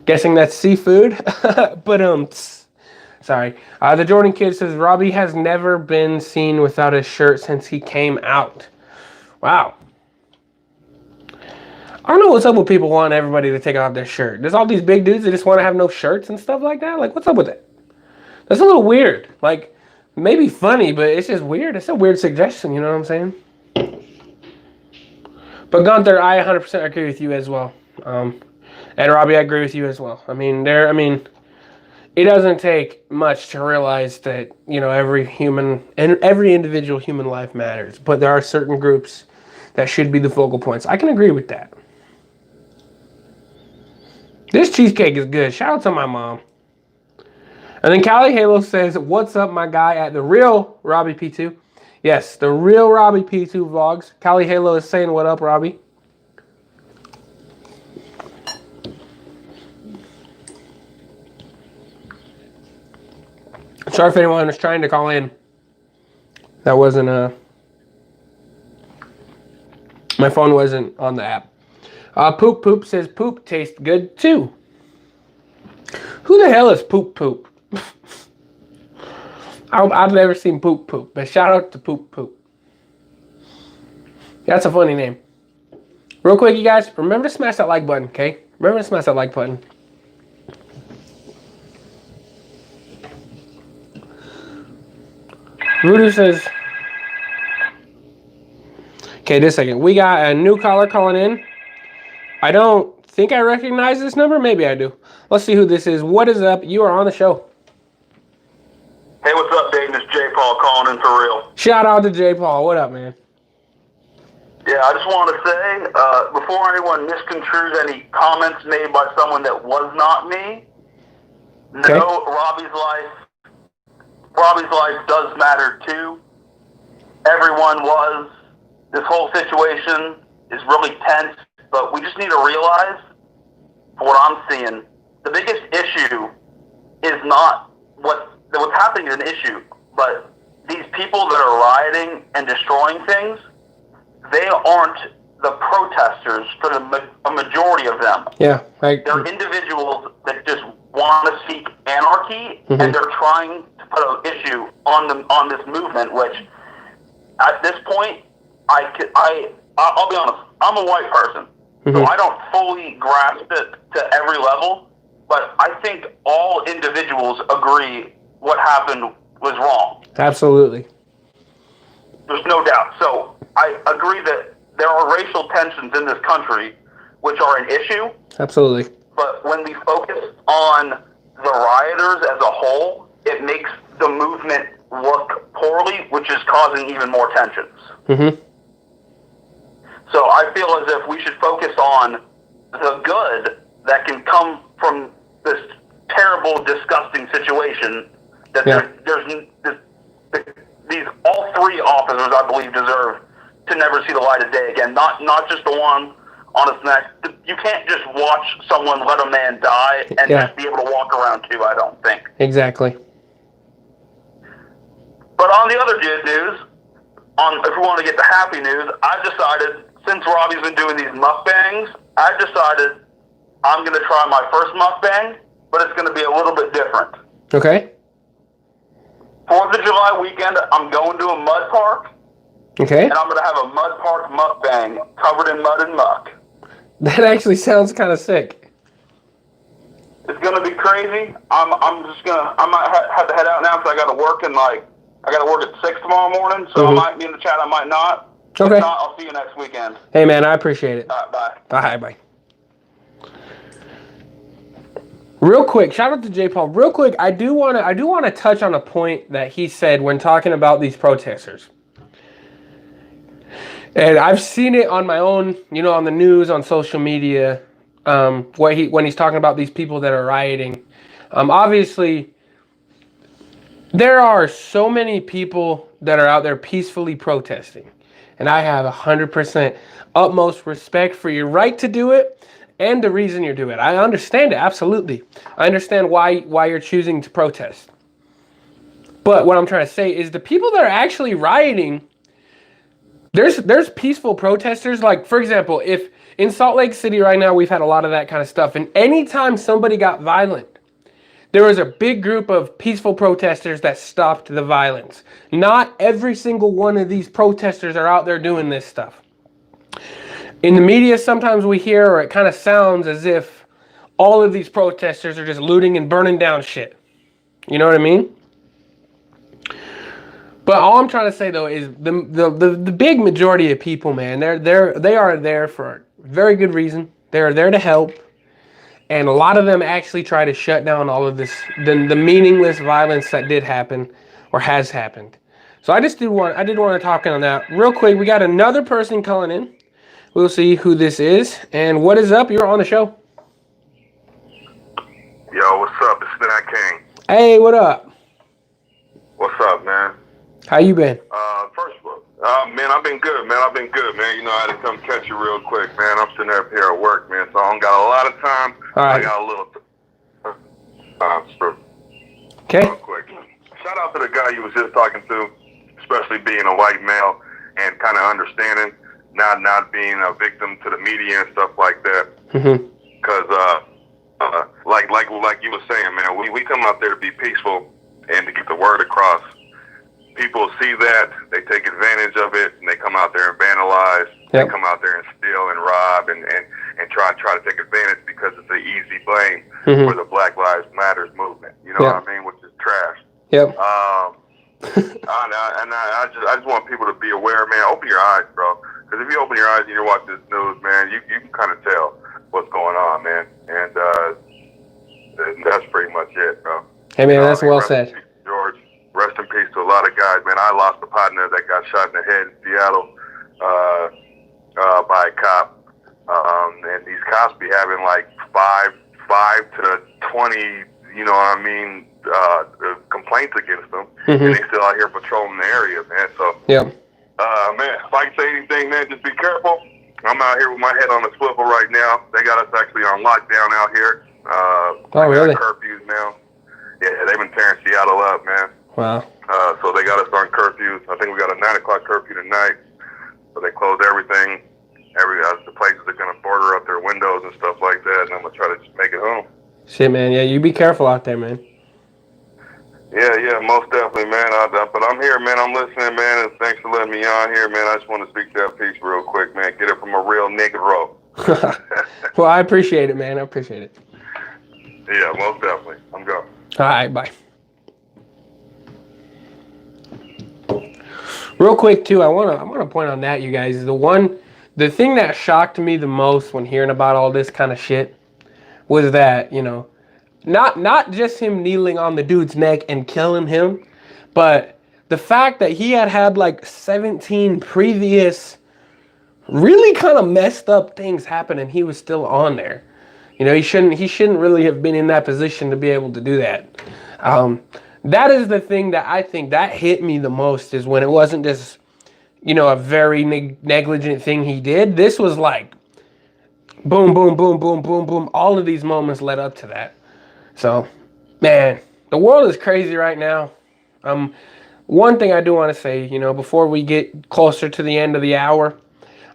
Guessing that's seafood. But sorry. The Jordan Kid says, Robbie has never been seen without his shirt since he came out. Wow. I don't know what's up with people wanting everybody to take off their shirt. There's all these big dudes that just want to have no shirts and stuff like that. Like, what's up with it? That's a little weird. Like, maybe funny, but it's just weird. It's a weird suggestion, you know what I'm saying? But Gunther, I 100% agree with you as well. And Robbie, I agree with you as well. I mean, it doesn't take much to realize that, you know, every individual human life matters. But there are certain groups that should be the focal points. I can agree with that. This cheesecake is good. Shout out to my mom. And then Callie Halo says, what's up, my guy at the real Robbie P2? Yes, the real Robbie P2 vlogs. Callie Halo is saying, what up, Robbie? Sorry if anyone was trying to call in. That wasn't my phone wasn't on the app. Poop Poop says poop tastes good too. Who the hell is Poop Poop? I've never seen Poop Poop, but shout out to Poop Poop. That's a funny name. Real quick, you guys, remember to smash that like button, okay? Remember to smash that like button. Voodoo says, okay, just a second. We got a new caller calling in. I don't think I recognize this number. Maybe I do. Let's see who this is. What is up? You are on the show. Hey, what's up, Dayton? It's J. Paul calling in for real. Shout out to J. Paul. What up, man? Yeah, I just want to say, before anyone misconstrues any comments made by someone that was not me, okay. No, Robbie's life does matter too. Everyone was. This whole situation is really tense, but we just need to realize, for what I'm seeing, the biggest issue is not what's happening is an issue, but these people that are rioting and destroying things, they aren't the protesters for a majority of them. Yeah. They're individuals that just want to seek anarchy, mm-hmm. and they're trying to put an issue on this movement, which at this point, I'll be honest, I'm a white person, mm-hmm. so I don't fully grasp it to every level, but I think all individuals agree what happened was wrong. Absolutely. There's no doubt. So I agree that there are racial tensions in this country, which are an issue. Absolutely. But when we focus on the rioters as a whole, it makes the movement look poorly, which is causing even more tensions. Mm-hmm. So I feel as if we should focus on the good that can come from this terrible, disgusting situation. That these all three officers, I believe, deserve to never see the light of day again. Not just the one on his neck. You can't just watch someone let a man die and just be able to walk around too, I don't think. Exactly. But on the other good news, if we want to get the happy news, I've decided, since Robbie's been doing these mukbangs, I've decided I'm going to try my first mukbang, but it's going to be a little bit different. Okay. 4th of July weekend, I'm going to a mud park. Okay. And I'm going to have a mud park mukbang covered in mud and muck. That actually sounds kind of sick. It's going to be crazy. I might have to head out now because I got to work at 6 tomorrow morning, so mm-hmm. I might be in the chat, I might not. Okay. If not, I'll see you next weekend. Hey, man, I appreciate it. All right, bye. Bye. Real quick, shout out to J. Paul. Real quick, I do want to touch on a point that he said when talking about these protesters. And I've seen it on my own, on the news, on social media, when he's talking about these people that are rioting. Obviously, there are so many people that are out there peacefully protesting. And I have 100% utmost respect for your right to do it. and the reason you're doing it. I understand it, absolutely. I understand why you're choosing to protest. But what I'm trying to say is the people that are actually rioting, there's peaceful protesters. Like, for example, if in Salt Lake City right now, we've had a lot of that kind of stuff. And anytime somebody got violent, there was a big group of peaceful protesters that stopped the violence. Not every single one of these protesters are out there doing this stuff. In the media, sometimes we hear, or it kind of sounds as if all of these protesters are just looting and burning down shit. You know what I mean? But all I'm trying to say though is the big majority of people, man, they are there for a very good reason. They are there to help. And a lot of them actually try to shut down all of this, the meaningless violence that did happen or has happened. So I did want to talk on that real quick. We got another person calling in. We'll see who this is. And what is up? You're on the show. Yo, what's up? It's Snack King. Hey, what up? What's up, man? How you been? First of all, man, I've been good, man. You know, I had to come catch you real quick, man. I'm sitting up here at work, man, so I don't got a lot of time. All right. I got a little Okay. real quick. Shout out to the guy you was just talking to, especially being a white male and kind of understanding, not being a victim to the media and stuff like that. Mm-hmm. Because, like you were saying, man, we come out there to be peaceful and to get the word across. People see that, they take advantage of it, and they come out there and vandalize. Yep. They come out there and steal and rob and try to take advantage because it's an easy blame for the Black Lives Matters movement. You know what I mean? Which is trash. Yep. I just want people to be aware, man. Open your eyes, bro. Because if you open your eyes and you watch this news, man, you can kind of tell what's going on, man. And that's pretty much it, bro. Hey, man, that's well said. George. Rest in peace to a lot of guys, man. I lost a partner that got shot in the head in Seattle by a cop. And these cops be having like 5 to 20, you know what I mean, complaints against them. And they still out here patrolling the area, man. So, man, if I can say anything, man, just be careful. I'm out here with my head on the swivel right now. They got us actually on lockdown out here. Really? Curfews now. Yeah, they've been tearing Seattle up, man. Wow. So they got us on curfews. I think we got a 9 o'clock curfew tonight. So they closed everything. The places are going to border up their windows and stuff like that. And I'm going to try to just make it home. Shit, man. Yeah, you be careful out there, man. Yeah, most definitely, man. But I'm here, man. I'm listening, man. And thanks for letting me on here, man. I just want to speak that piece real quick, man. Get it from a real Negro. Well, I appreciate it, man. I appreciate it. Yeah, most definitely. I'm going. All right, bye. Real quick, too, I want to point on that, you guys. The thing that shocked me the most when hearing about all this kind of shit was that, you know, not just him kneeling on the dude's neck and killing him, but the fact that he had like 17 previous really kind of messed up things happen and he was still on there. You know, he shouldn't really have been in that position to be able to do that. That is the thing that I think that hit me the most, is when it wasn't just, you know, a very negligent thing he did. This was like boom, boom, boom, boom, boom, boom. All of these moments led up to that. So, man, the world is crazy right now. One thing I do want to say, you know, before we get closer to the end of the hour,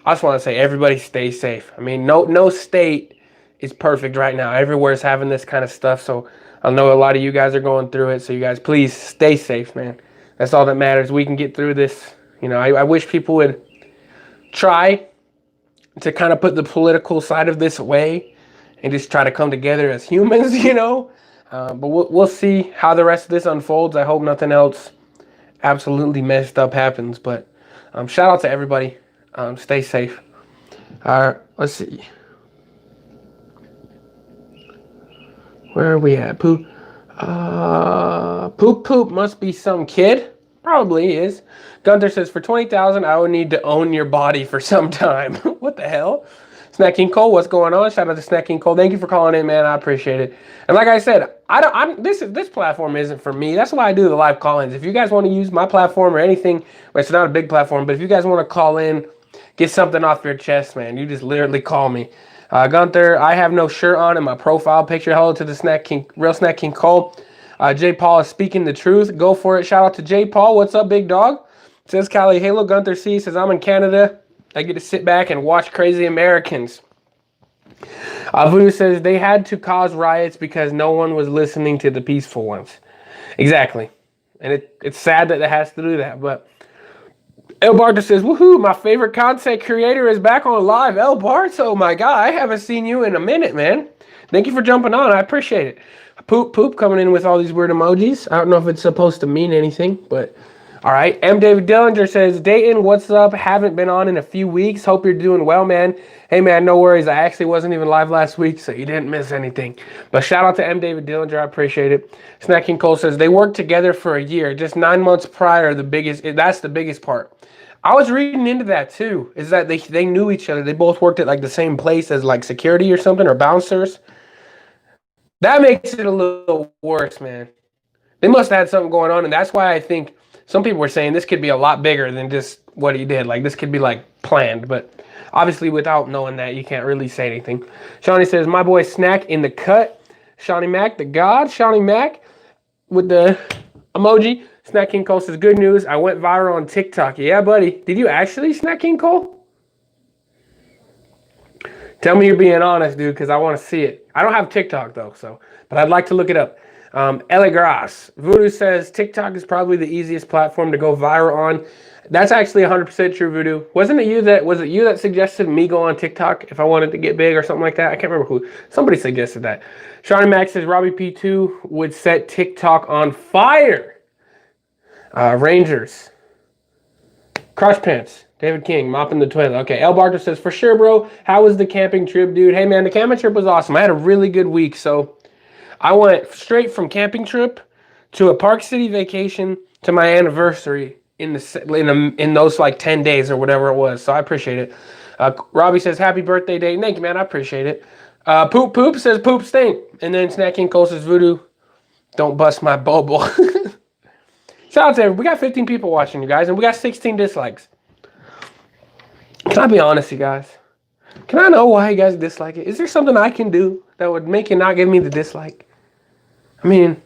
I just want to say everybody stay safe. I mean, no state is perfect right now. Everywhere's having this kind of stuff. So I know a lot of you guys are going through it. So you guys, please stay safe, man. That's all that matters. We can get through this. You know, I wish people would try to kind of put the political side of this away and just try to come together as humans, you know. But we'll see how the rest of this unfolds. I hope nothing else absolutely messed up happens. But shout out to everybody. Stay safe. All right, let's see. Where are we at? Poop must be some kid. Probably is. Gunther says, for 20,000, I would need to own your body for some time. What the hell? Snacking Cole, what's going on? Shout out to Snacking Cole. Thank you for calling in, man. I appreciate it. And like I said, this platform isn't for me. That's why I do the live call-ins. If you guys want to use my platform or anything, well, it's not a big platform, but if you guys want to call in, get something off your chest, man, you just literally call me. Gunther, I have no shirt on in my profile picture. Hello to the Snack King, Real Snack King Cole. J. Paul is speaking the truth. Go for it. Shout out to J. Paul. What's up, big dog? Says Cali Halo. Gunther C says, I'm in Canada. I get to sit back and watch crazy Americans. Voodoo says, they had to cause riots because no one was listening to the peaceful ones. Exactly. And it's sad that it has to do that. But El Barter says, woohoo, my favorite content creator is back on live. El Barto, oh my God, I haven't seen you in a minute, man. Thank you for jumping on. I appreciate it. Poop coming in with all these weird emojis. I don't know if it's supposed to mean anything, but all right. M. David Dillinger says, Dayton, what's up? Haven't been on in a few weeks. Hope you're doing well, man. Hey, man, no worries. I actually wasn't even live last week, so you didn't miss anything. But shout out to M. David Dillinger. I appreciate it. Snacking Cole says, they worked together for a year. Just 9 months prior, that's the biggest part. I was reading into that, too, is that they knew each other. They both worked at, like, the same place as, like, security or something, or bouncers. That makes it a little worse, man. They must have had something going on, and that's why I think some people were saying this could be a lot bigger than just what he did. Like, this could be, like, planned, but obviously without knowing that, you can't really say anything. Shawnee says, my boy Snack in the cut. Shawnee Mac, the God. Shawnee Mac with the emoji. Snack King Cole says, good news. I went viral on TikTok. Yeah, buddy. Did you actually, Snack King Cole? Tell me you're being honest, dude, because I want to see it. I don't have TikTok, though, but I'd like to look it up. Ellie Grass. Voodoo says, TikTok is probably the easiest platform to go viral on. That's actually 100% true, Voodoo. Was it you that suggested me go on TikTok if I wanted to get big or something like that? I can't remember who. Somebody suggested that. Shawnee Max says, Robbie P2 would set TikTok on fire. Rangers. Crush Pants. David King, mopping the toilet. Okay, El Barker says, for sure, bro. How was the camping trip, dude? Hey, man, the camping trip was awesome. I had a really good week. So I went straight from camping trip to a Park City vacation to my anniversary in those like 10 days or whatever it was. So I appreciate it. Robbie says, happy birthday, Dayton. Thank you, man. I appreciate it. Poop says, poop stink. And then Snacking Cole says, Voodoo, don't bust my bubble. Shout out to everybody. We got 15 people watching, you guys, and we got 16 dislikes. Can I be honest, you guys? Can I know why you guys dislike it? Is there something I can do that would make you not give me the dislike? I mean,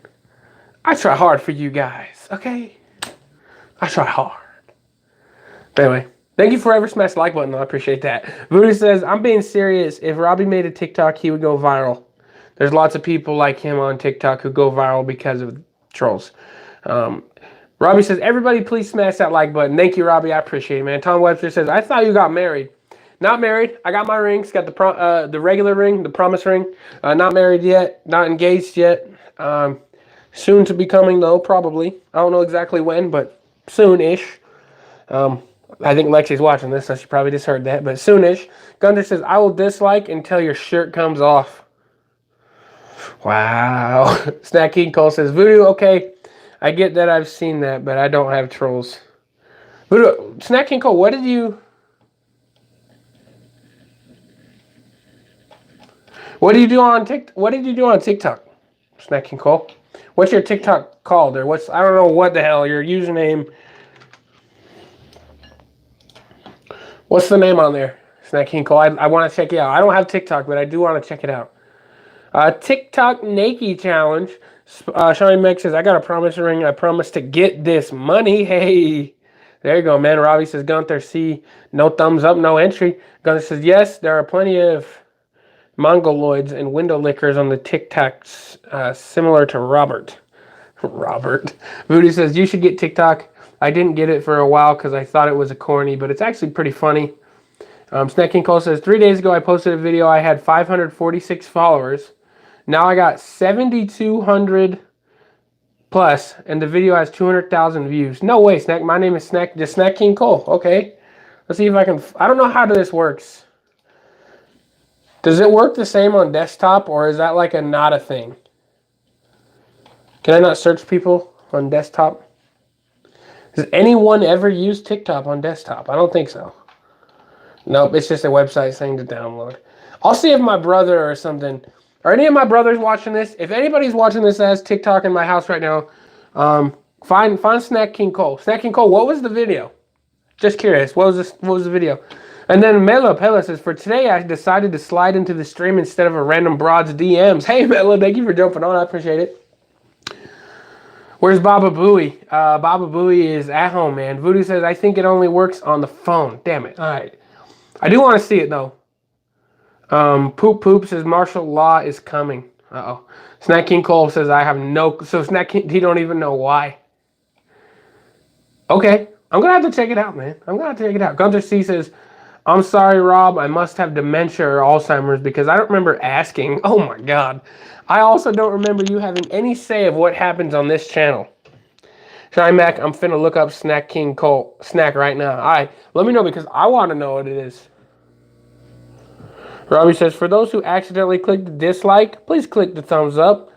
I try hard for you guys, okay? I try hard. But anyway, thank you for ever smash the like button. I appreciate that. Voodoo says, I'm being serious. If Robbie made a TikTok, he would go viral. There's lots of people like him on TikTok who go viral because of trolls. Robbie says, everybody please smash that like button. Thank you, Robbie. I appreciate it, man. Tom Webster says, I thought you got married. Not married. I got my rings. Got the regular ring, the promise ring. Not married yet. Not engaged yet. Soon to be coming, though, probably. I don't know exactly when, but soon-ish. I think Lexi's watching this, so she probably just heard that, but soon-ish. Gunther says, I will dislike until your shirt comes off. Wow. Snack King Cole says, Voodoo, okay. I get that I've seen that, but I don't have trolls. Voodoo, Snack King Cole, what did you do on TikTok? Snack King Cole? What's your TikTok called? Or I don't know what the hell your username. What's the name on there? Snack King Cole. I want to check it out. I don't have TikTok, but I do want to check it out. TikTok Nike Challenge. Shawnee Meg says, I got a promise ring. I promise to get this money. Hey, there you go, man. Robbie says, Gunther C, no thumbs up, no entry. Gunther says, yes, there are plenty of mongoloids and window lickers on the TikToks similar to Robert. Voodoo says, you should get TikTok. I didn't get it for a while because I thought it was a corny, but it's actually pretty funny. Snacking Cole says, 3 days ago I posted a video. I had 546 followers. Now I got 7,200 plus, and the video has 200,000 views. No way, Snack. My name is Snack King Cole. Okay. Let's see if I can. I don't know how this works. Does it work the same on desktop, or is that like not a thing? Can I not search people on desktop? Does anyone ever use TikTok on desktop? I don't think so. Nope, it's just a website saying to download. I'll see if my brother or something. Are any of my brothers watching this? If anybody's watching this that has TikTok in my house right now, find Snack King Cole. Snack King Cole, what was the video? Just curious. What was the video? And then Mela says, for today, I decided to slide into the stream instead of a random broad's DMs. Hey, Mela, thank you for jumping on. I appreciate it. Where's Baba Booey? Baba Booey is at home, man. Voodoo says, I think it only works on the phone. Damn it. All right. I do want to see it, though. Poop Poop says, martial law is coming. Uh-oh. Snack King Cole says, I have no... So Snack King, he don't even know why. Okay. I'm going to have to check it out, man. I'm going to have to check it out. Gunter C says, I'm sorry, Rob. I must have dementia or Alzheimer's because I don't remember asking. Oh, my God. I also don't remember you having any say of what happens on this channel. Shine Mac, I'm finna look up Snack King Cole Snack right now. All right. Let me know because I want to know what it is. Robbie says, for those who accidentally clicked the dislike, please click the thumbs up.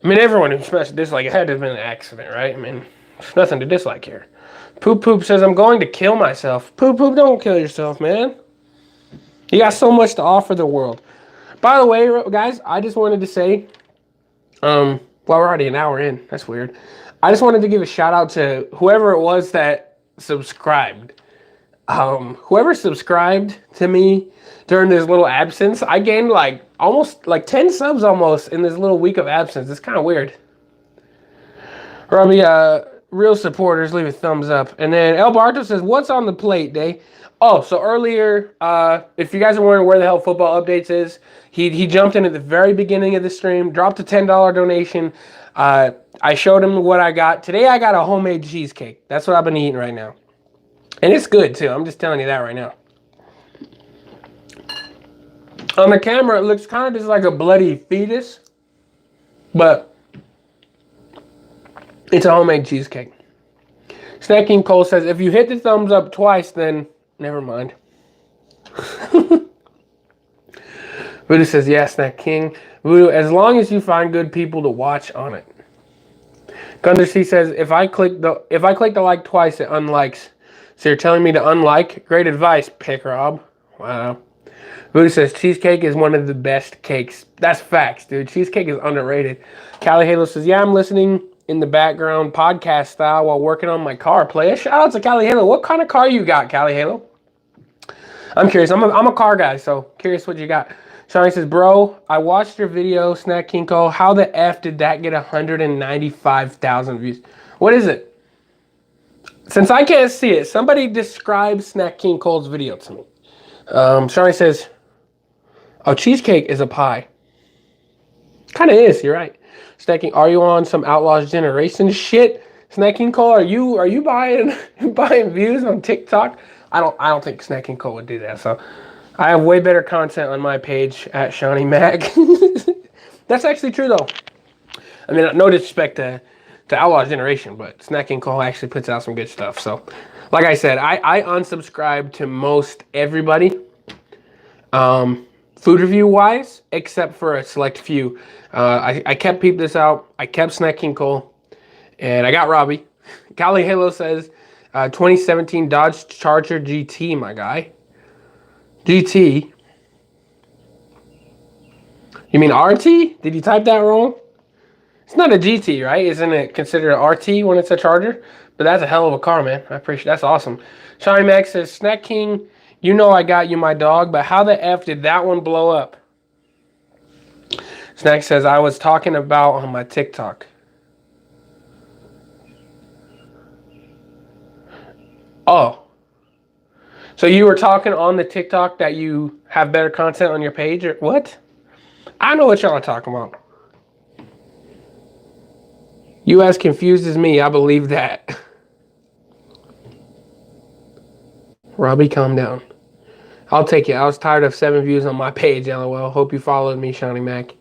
I mean, everyone who smashed dislike, it had to have been an accident, right? I mean, there's nothing to dislike here. Poop Poop says, I'm going to kill myself. Poop Poop, don't kill yourself, man. You got so much to offer the world. By the way, guys, I just wanted to say, well, we're already an hour in. That's weird. I just wanted to give a shout out to whoever it was that subscribed. Whoever subscribed to me during this little absence, I gained almost 10 subs almost in this little week of absence. It's kind of weird. Robbie, real supporters, leave a thumbs up. And then El Barto says, what's on the plate, Day? Oh, so earlier, if you guys are wondering where the hell Football Updates is, he jumped in at the very beginning of the stream, dropped a $10 donation. I showed him what I got. Today I got a homemade cheesecake. That's what I've been eating right now. And it's good, too. I'm just telling you that right now. On the camera, it looks kind of just like a bloody fetus. But it's a homemade cheesecake. Snack King Cole says, if you hit the thumbs up twice, then never mind. Voodoo says, yeah, Snack King. Voodoo, as long as you find good people to watch on it. Gunder C says, if I click the like twice, it unlikes. So you're telling me to unlike? Great advice, Pick Rob. Wow. Voodoo says, cheesecake is one of the best cakes. That's facts, dude. Cheesecake is underrated. Cali Halo says, yeah, I'm listening in the background podcast style while working on my car. Play a shout out to Cali Halo. What kind of car you got, Cali Halo? I'm curious. I'm a car guy, so curious what you got. Shawnee says, bro, I watched your video, Snack King Cole. How the F did that get 195,000 views? What is it? Since I can't see it, somebody describe Snack King Cole's video to me. Shawnee says, oh, cheesecake is a pie. Kind of is, you're right. Snacking, are you on some Outlaws Generation shit? Snacking Cole, are you buying views on TikTok? I don't think Snacking Cole would do that. So I have way better content on my page at Shawnee Mac. That's actually true though. I mean, no disrespect to Outlaws Generation, but Snacking Cole actually puts out some good stuff. So, like I said, I unsubscribed to most everybody, food review wise, except for a select few. I kept Peep This Out. I kept Snacking Cole, and I got Robbie. Cali Halo says, 2017 Dodge Charger GT, my guy. GT. You mean RT? Did you type that wrong? It's not a GT, right? Isn't it considered an RT when it's a Charger? But that's a hell of a car, man. I appreciate that's awesome. Shiny Max says, Snack King, you know I got you, my dog, but how the F did that one blow up? Snack says, I was talking about on my TikTok. Oh. So you were talking on the TikTok that you have better content on your page? Or what? I know what y'all are talking about. You as confused as me, I believe that. Robbie, calm down. I'll take it. I was tired of 7 views on my page, LOL. Hope you followed me, Shawnee Mac.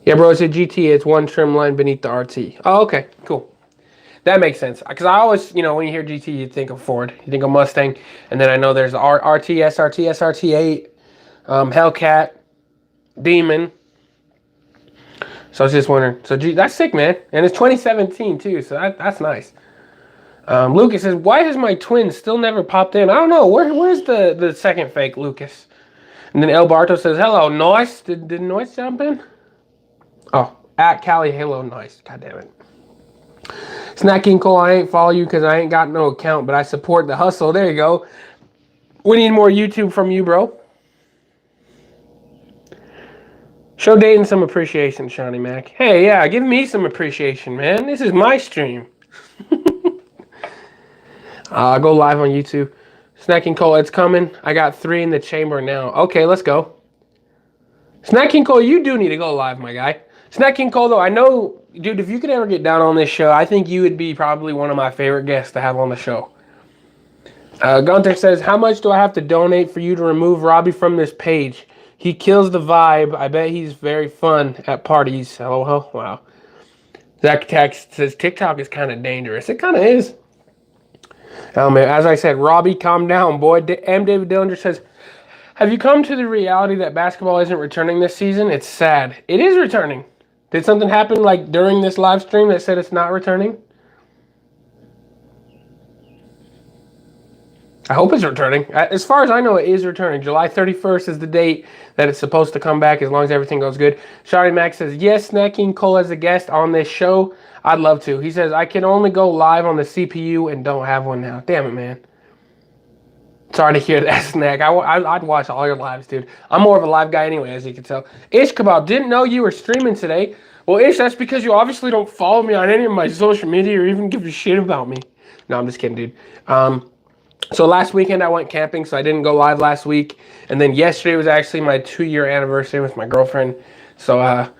Yeah, bro, it's a GT. It's one trim line beneath the RT. Oh, okay. Cool. That makes sense. Because I always, when you hear GT, you think of Ford. You think of Mustang. And then I know there's RT, SRT, SRT8, Hellcat, Demon. So I was just wondering. So that's sick, man. And it's 2017, too. So that's nice. Lucas says, why has my twin still never popped in? I don't know. Where's the second fake Lucas? And then El Barto says, hello, Noise. Did Noise jump in? Oh, at Cali Halo Noise. God damn it. Snacking Cole, I ain't follow you because I ain't got no account, but I support the hustle. There you go. We need more YouTube from you, bro. Show Dayton some appreciation, Shawnee Mac. Hey, yeah, give me some appreciation, man. This is my stream. Go live on YouTube. Snacking Cole, it's coming. I got 3 in the chamber now. Okay, let's go. Snacking Cole, you do need to go live, my guy. Snacking Cole, though, I know, dude, if you could ever get down on this show, I think you would be probably one of my favorite guests to have on the show. Gunther says, how much do I have to donate for you to remove Robbie from this page? He kills the vibe. I bet he's very fun at parties. Oh, wow. Zach Text says, TikTok is kind of dangerous. It kind of is. Man, as I said, Robbie, calm down, boy. M. David Dillinger says, have you come to the reality that basketball isn't returning this season? It's sad. It is returning. Did something happen like during this live stream that said it's not returning? I hope it's returning. As far as I know, it is returning. July 31st is the date that it's supposed to come back as long as everything goes good. Shari Max says, yes, Snacking Cole as a guest on this show. I'd love to. He says, I can only go live on the CPU and don't have one now. Damn it, man. Sorry to hear that, Snack. I'd watch all your lives, dude. I'm more of a live guy anyway, as you can tell. Ish Kebab, didn't know you were streaming today. Well, Ish, that's because you obviously don't follow me on any of my social media or even give a shit about me. No, I'm just kidding, dude. So last weekend I went camping, so I didn't go live last week. And then yesterday was actually my 2-year anniversary with my girlfriend. So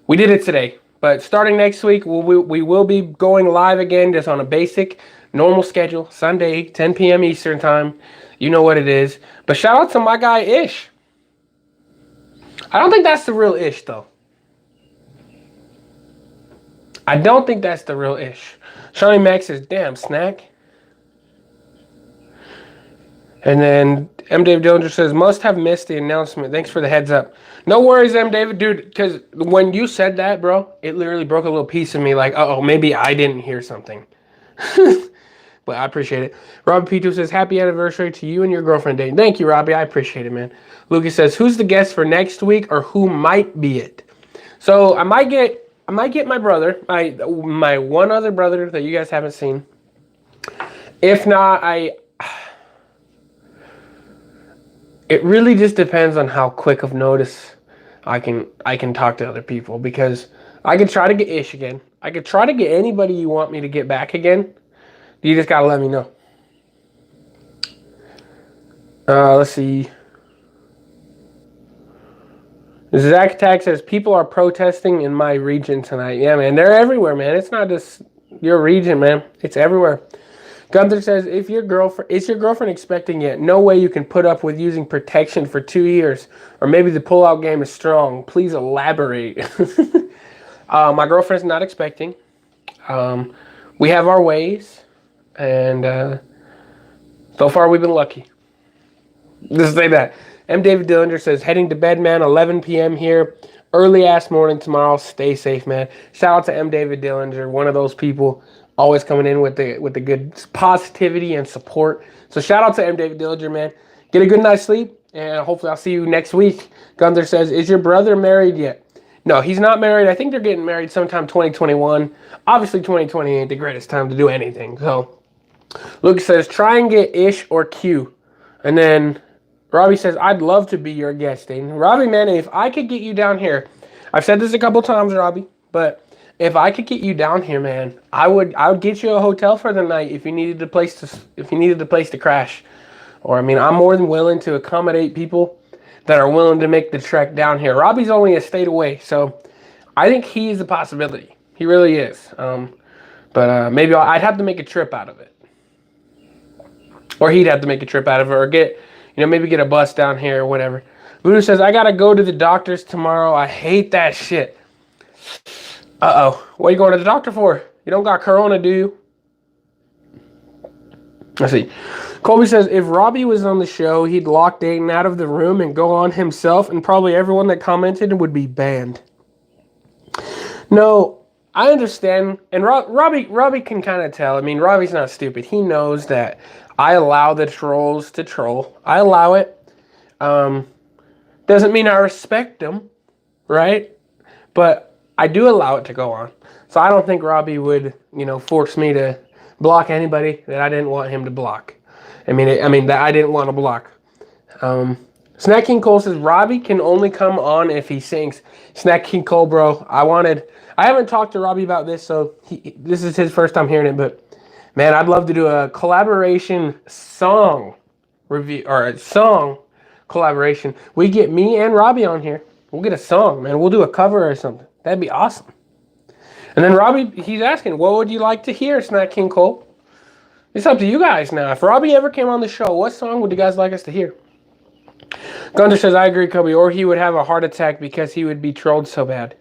we did it today. But starting next week, we will be going live again just on a basic, normal schedule. Sunday, 10 p.m. Eastern time. You know what it is. But shout out to my guy, Ish. I don't think that's the real Ish, though. I don't think that's the real Ish. Shawnee Max says, damn, Snack. And then M. David Dillinger says, must have missed the announcement. Thanks for the heads up. No worries, M. David, dude, because when you said that, bro, it literally broke a little piece of me like, uh-oh, maybe I didn't hear something. But I appreciate it. Robbie P2 says, happy anniversary to you and your girlfriend, Dayton. Thank you, Robbie. I appreciate it, man. Lucas says, who's the guest for next week or who might be it? So I might get my brother, my one other brother that you guys haven't seen. If not, it really just depends on how quick of notice I can talk to other people, because I could try to get Ish again. I could try to get anybody you want me to get back again. You just gotta let me know. Let's see. Zach Tag says, people are protesting in my region tonight. Yeah, man, they're everywhere, man. It's not just your region, man. It's everywhere. Gunther says, is your girlfriend expecting yet? No way you can put up with using protection for 2 years. Or maybe the pullout game is strong. Please elaborate. My girlfriend's not expecting. We have our ways. And so far we've been lucky. Just say that. M. David Dillinger says, heading to bed, man, 11 p.m. here. Early ass morning tomorrow. Stay safe, man. Shout out to M. David Dillinger, one of those people always coming in with the good positivity and support. So shout out to M. David Dillinger, man. Get a good night's sleep, and hopefully I'll see you next week. Gunther says, is your brother married yet? No, he's not married. I think they're getting married sometime 2021. Obviously, 2020 ain't the greatest time to do anything. So Luke says, try and get Ish or Q. And then Robbie says, I'd love to be your guest, Dayton. Robbie, man, if I could get you down here, I've said this a couple times, Robbie, but if I could get you down here, man, I would get you a hotel for the night if you needed a place to crash. Or I mean, I'm more than willing to accommodate people that are willing to make the trek down here. Robbie's only a state away, so I think he's a possibility. He really is. But maybe I'd have to make a trip out of it. Or he'd have to make a trip out of it, or maybe get a bus down here or whatever. Voodoo says, I gotta go to the doctor's tomorrow. I hate that shit. Uh-oh. What are you going to the doctor for? You don't got corona, do you? Let's see. Colby says, if Robbie was on the show, he'd lock Dayton out of the room and go on himself, and probably everyone that commented would be banned. No, I understand. And Robbie can kind of tell. I mean, Robbie's not stupid. He knows that I allow the trolls to troll. I allow it. Doesn't mean I respect them, right? But I do allow it to go on. So I don't think Robbie would, force me to block anybody that I didn't want him to block. I mean that I didn't want to block. Snack King Cole says Robbie can only come on if he sings. Snack King Cole, bro. I haven't talked to Robbie about this, so this is his first time hearing it, but man, I'd love to do a collaboration song review or a song collaboration. We get me and Robbie on here. We'll get a song, man. We'll do a cover or something. That'd be awesome. And then Robbie, he's asking, what would you like to hear, Snack King Cole? It's up to you guys now. If Robbie ever came on the show, what song would you guys like us to hear? Gunther says, I agree, Kobe, or he would have a heart attack because he would be trolled so bad.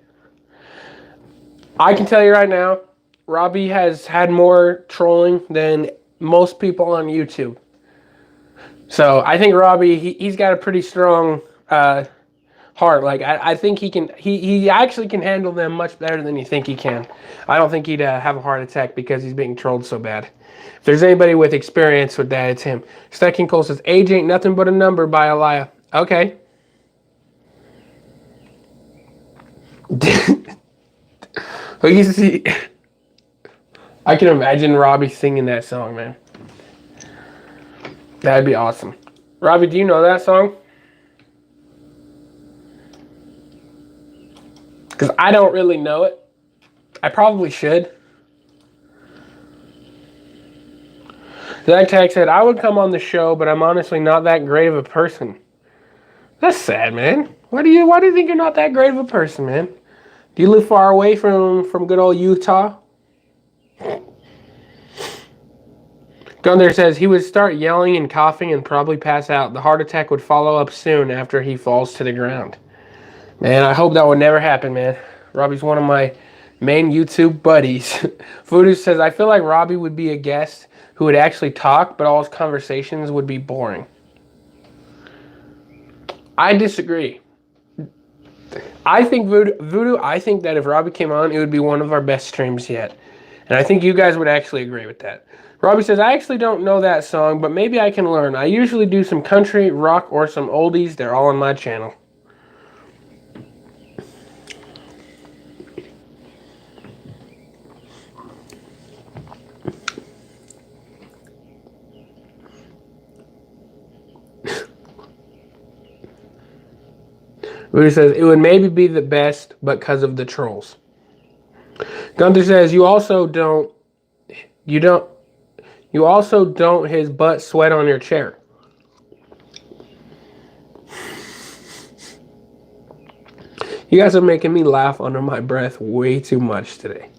I can tell you right now, Robbie has had more trolling than most people on YouTube. So I think Robbie, he's got a pretty strong heart. Like I think he actually can handle them much better than you think he can. I don't think he'd have a heart attack because he's being trolled so bad. If there's anybody with experience with that, it's him. Stacking Cole says, age ain't nothing but a number by Elia. Okay. You see, I can imagine Robbie singing that song, man. That'd be awesome. Robbie, do you know that song? Because I don't really know it. I probably should. Zach Tag said, I would come on the show, but I'm honestly not that great of a person. That's sad, man. Why do you think you're not that great of a person, man? Do you live far away from good old Utah? Gunther says he would start yelling and coughing and probably pass out. The heart attack would follow up soon after he falls to the ground. Man, I hope that would never happen, man. Robbie's one of my main YouTube buddies. Voodoo says, I feel like Robbie would be a guest who would actually talk, but all his conversations would be boring. I disagree. I think Voodoo, I think that if Robbie came on, it would be one of our best streams yet. And I think you guys would actually agree with that. Robbie says, I actually don't know that song, but maybe I can learn. I usually do some country, rock, or some oldies. They're all on my channel. Voodoo says, it would maybe be the best, but because of the trolls. Gunther says, you also don't his butt sweat on your chair. You guys are making me laugh under my breath way too much today.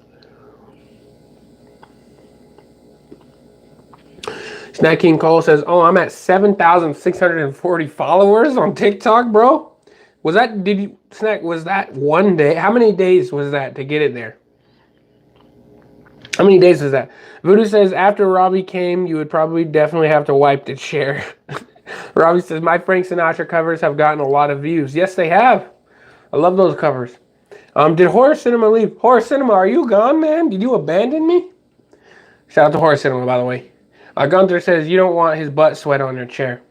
Snack King Cole says, oh, I'm at 7,640 followers on TikTok, bro. Was that one day? How many days was that to get it there? How many days was that? Voodoo says, after Robbie came, you would probably definitely have to wipe the chair. Robbie says, my Frank Sinatra covers have gotten a lot of views. Yes, they have. I love those covers. Did Horror Cinema leave? Horror Cinema, are you gone, man? Did you abandon me? Shout out to Horror Cinema, by the way. Gunther says, you don't want his butt sweat on your chair.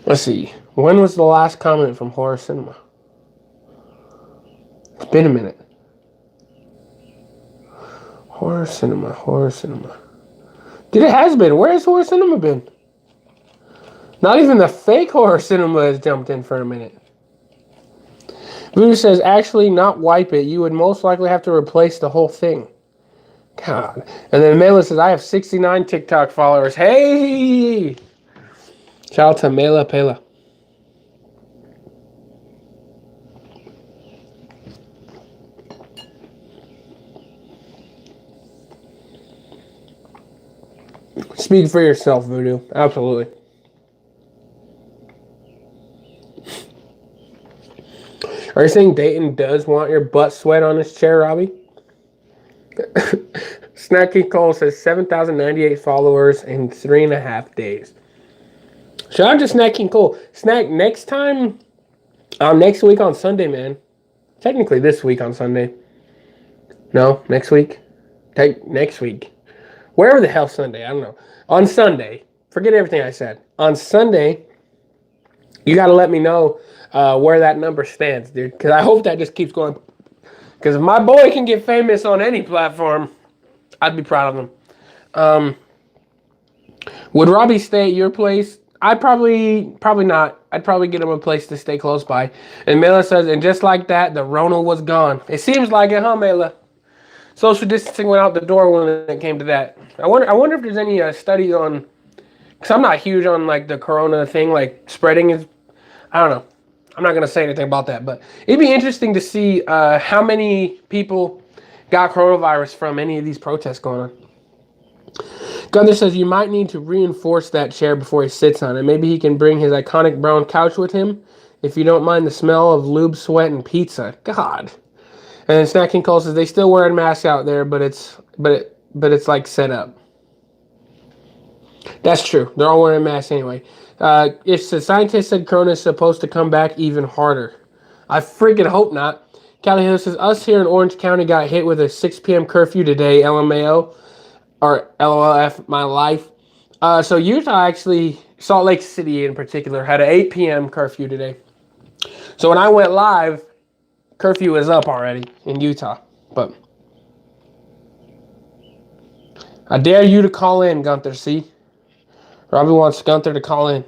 Let's see. When was the last comment from Horror Cinema? It's been a minute. Horror Cinema, Horror Cinema. Dude, it has been. Where has Horror Cinema been? Not even the fake Horror Cinema has jumped in for a minute. Voodoo says, actually, not wipe it. You would most likely have to replace the whole thing. God. And then Mela says, I have 69 TikTok followers. Hey! Shout out to Mela Pela. Speak for yourself, Voodoo. Absolutely. Are you saying Dayton does want your butt sweat on his chair, Robbie? Snacky Cole says 7,098 followers in 3.5 days. Shout out to Snacking Cole. Snack, next time, next week on Sunday, man. Technically this week on Sunday. No, next week. Next week. Wherever the hell Sunday, I don't know. On Sunday, forget everything I said. On Sunday, you got to let me know where that number stands, dude. Because I hope that just keeps going. Because if my boy can get famous on any platform, I'd be proud of him. Would Robbie stay at your place? I'd probably not. I'd probably get him a place to stay close by. And Mela says, and just like that, the Rona was gone. It seems like it, huh, Mela? Social distancing went out the door when it came to that. I wonder if there's any studies on, because I'm not huge on like the corona thing, like spreading is, I don't know. I'm not going to say anything about that, but it'd be interesting to see how many people got coronavirus from any of these protests going on. Gunther says you might need to reinforce that chair before he sits on it. Maybe he can bring his iconic brown couch with him if you don't mind the smell of lube, sweat, and pizza. God. And Snacking Cole says they still wearing masks out there, but it's like set up. That's true. They're all wearing masks anyway. If the scientist said Corona is supposed to come back even harder, I freaking hope not. Callie Hill says us here in Orange County got hit with a 6 p.m. curfew today. LMAO or LOLF my life. So Utah actually, Salt Lake City in particular, had an 8 p.m. curfew today. So when I went live, curfew is up already in Utah. But I dare you to call in, Gunther. See, Robbie wants Gunther to call in.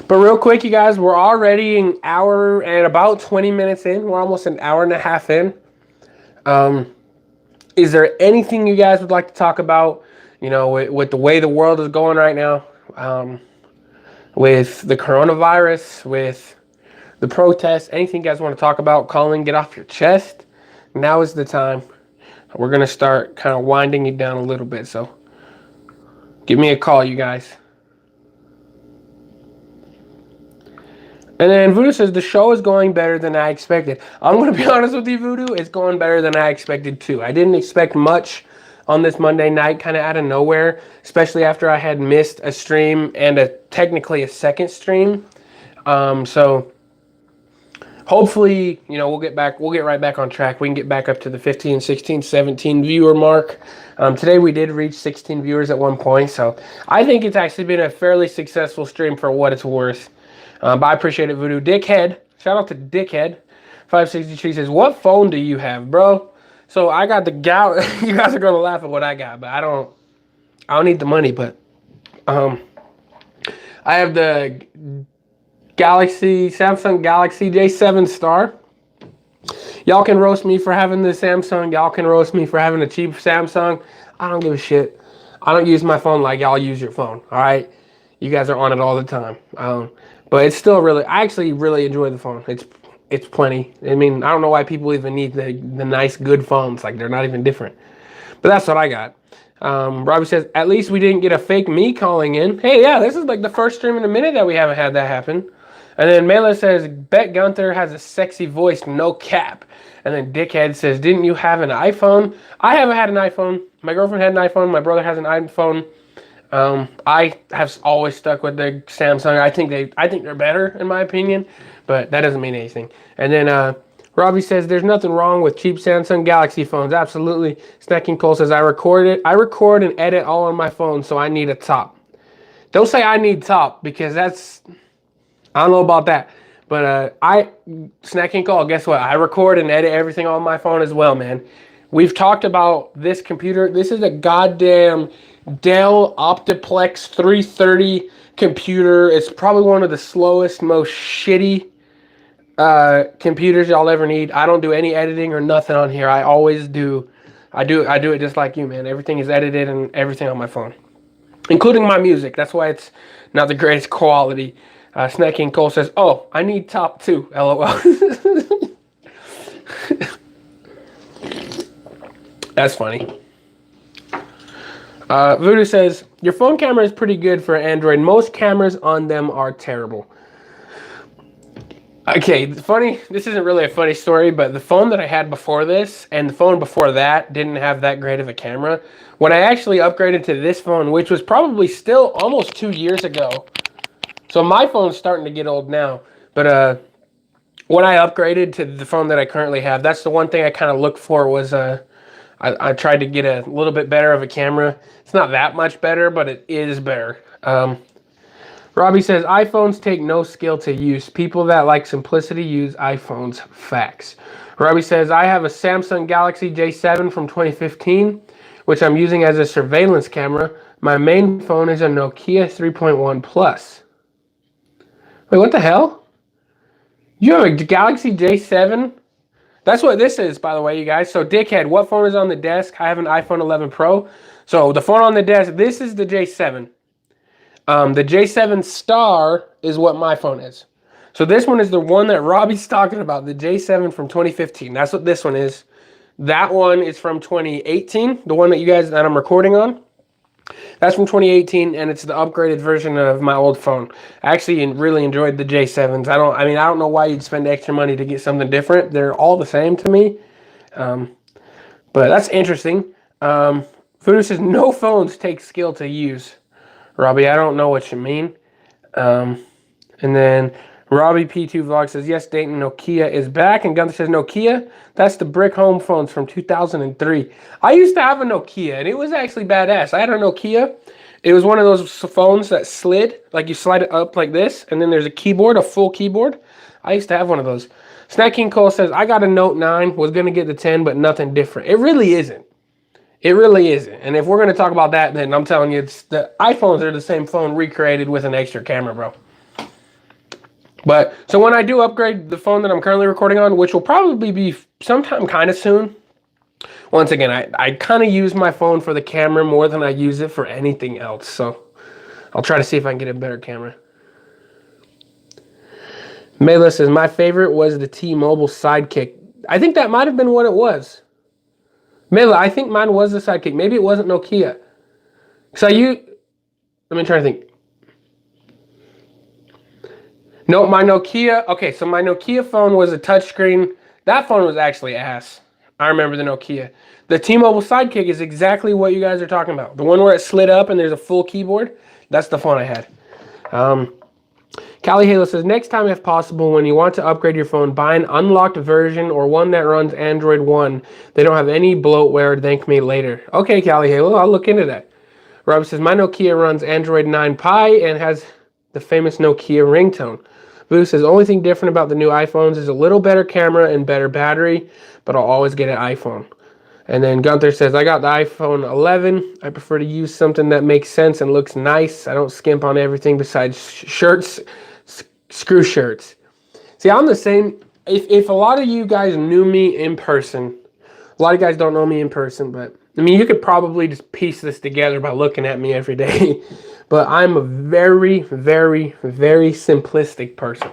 But real quick, you guys, we're already an hour and about 20 minutes in. We're almost an hour and a half in. Is there anything you guys would like to talk about, you know, with the way the world is going right now, with the coronavirus, with the protests, anything you guys want to talk about, call in, get off your chest. Now is the time. We're going to start kind of winding you down a little bit. So give me a call, you guys. And then Voodoo says, the show is going better than I expected. I'm going to be honest with you, Voodoo. It's going better than I expected, too. I didn't expect much on this Monday night, kind of out of nowhere, especially after I had missed a stream and technically a second stream. So hopefully, you know, we'll get right back on track. We can get back up to the 15, 16, 17 viewer mark. Today we did reach 16 viewers at one point. So I think it's actually been a fairly successful stream for what it's worth. But I appreciate it, Voodoo. Dickhead, shout out to Dickhead. 563 says, what phone do you have, bro? So I got the you guys are gonna laugh at what I got, but I don't need the money, but I have the Samsung Galaxy J7 Star. Y'all can roast me for having the Samsung. Y'all can roast me for having a cheap Samsung. I don't give a shit. I don't use my phone like y'all use your phone. All right, you guys are on it all the time. But it's still I actually really enjoy the phone. It's plenty. I mean, I don't know why people even need the nice, good phones. Like, they're not even different. But that's what I got. Robbie says, at least we didn't get a fake me calling in. Hey, yeah, this is like the first stream in a minute that we haven't had that happen. And then Mela says, bet Gunther has a sexy voice, no cap. And then Dickhead says, didn't you have an iPhone? I haven't had an iPhone. My girlfriend had an iPhone. My brother has an iPhone. I have always stuck with the Samsung. I think they're better in my opinion, but that doesn't mean anything. And then Robbie says there's nothing wrong with cheap Samsung Galaxy phones. Absolutely. Snacking Cole says I record and edit all on my phone, so I need a top. Don't say I need top because I don't know about that. But Snacking Cole, guess what? I record and edit everything on my phone as well, man. We've talked about this computer. This is a goddamn Dell Optiplex 330 computer. It's probably one of the slowest, most shitty computers y'all ever need. I don't do any editing or nothing on here. I always do. I do it just like you, man. Everything is edited and everything on my phone, including my music. That's why it's not the greatest quality. Snacking Cole says, "Oh, I need top too." LOL. That's funny. Voodoo says, your phone camera is pretty good for Android. Most cameras on them are terrible. Okay, funny, this isn't really a funny story, but the phone that I had before this and the phone before that didn't have that great of a camera. When I actually upgraded to this phone, which was probably still almost 2 years ago. So my phone's starting to get old now. But when I upgraded to the phone that I currently have, that's the one thing I kind of looked for was... I tried to get a little bit better of a camera. It's not that much better, but it is better. Robbie says, iPhones take no skill to use. People that like simplicity use iPhones. Facts. Robbie says, I have a Samsung Galaxy J7 from 2015. which I'm using as a surveillance camera. My main phone is a Nokia 3.1 Plus. Wait, what the hell? You have a Galaxy J7? That's what this is, by the way, you guys. So, dickhead, what phone is on the desk? I have an iPhone 11 Pro. So, the phone on the desk, this is the J7. The J7 Star is what my phone is. So, this one is the one that Robbie's talking about, the J7 from 2015. That's what this one is. That one is from 2018, the one that I'm recording on. That's from 2018, and it's the upgraded version of my old phone. I actually really enjoyed the J7s. I don't know why you'd spend extra money to get something different. They're all the same to me. But that's interesting. Fudu says, no phones take skill to use. Robbie, I don't know what you mean. And then Robbie P2 Vlog says, yes, Dayton, Nokia is back. And Gunther says, Nokia, that's the brick home phones from 2003. I used to have a Nokia, and it was actually badass. I had a Nokia. It was one of those phones that slid, like you slide it up like this, and then there's a keyboard, a full keyboard. I used to have one of those. Snack King Cole says, I got a Note 9, was going to get the 10, but nothing different. It really isn't. It really isn't. And if we're going to talk about that, then I'm telling you, the iPhones are the same phone recreated with an extra camera, bro. But, so when I do upgrade the phone that I'm currently recording on, which will probably be sometime kind of soon, once again, I kind of use my phone for the camera more than I use it for anything else. So, I'll try to see if I can get a better camera. Mela says, my favorite was the T-Mobile Sidekick. I think that might have been what it was. Mela, I think mine was the Sidekick. Maybe it wasn't Nokia. Let me try to think. No, my Nokia, okay, so my Nokia phone was a touchscreen. That phone was actually ass. I remember the Nokia. The T-Mobile Sidekick is exactly what you guys are talking about. The one where it slid up and there's a full keyboard. That's the phone I had. Callie Halo says, next time if possible, when you want to upgrade your phone, buy an unlocked version or one that runs Android 1. They don't have any bloatware. Thank me later. Okay, Callie Halo, I'll look into that. Rob says, my Nokia runs Android 9 Pie and has the famous Nokia ringtone. Voodoo says, the only thing different about the new iPhones is a little better camera and better battery, but I'll always get an iPhone. And then Gunther says, I got the iPhone 11. I prefer to use something that makes sense and looks nice. I don't skimp on everything besides shirts, screw shirts. See, I'm the same. If a lot of you guys knew me in person, a lot of guys don't know me in person, but I mean, you could probably just piece this together by looking at me every day. But I'm a very, very, very simplistic person.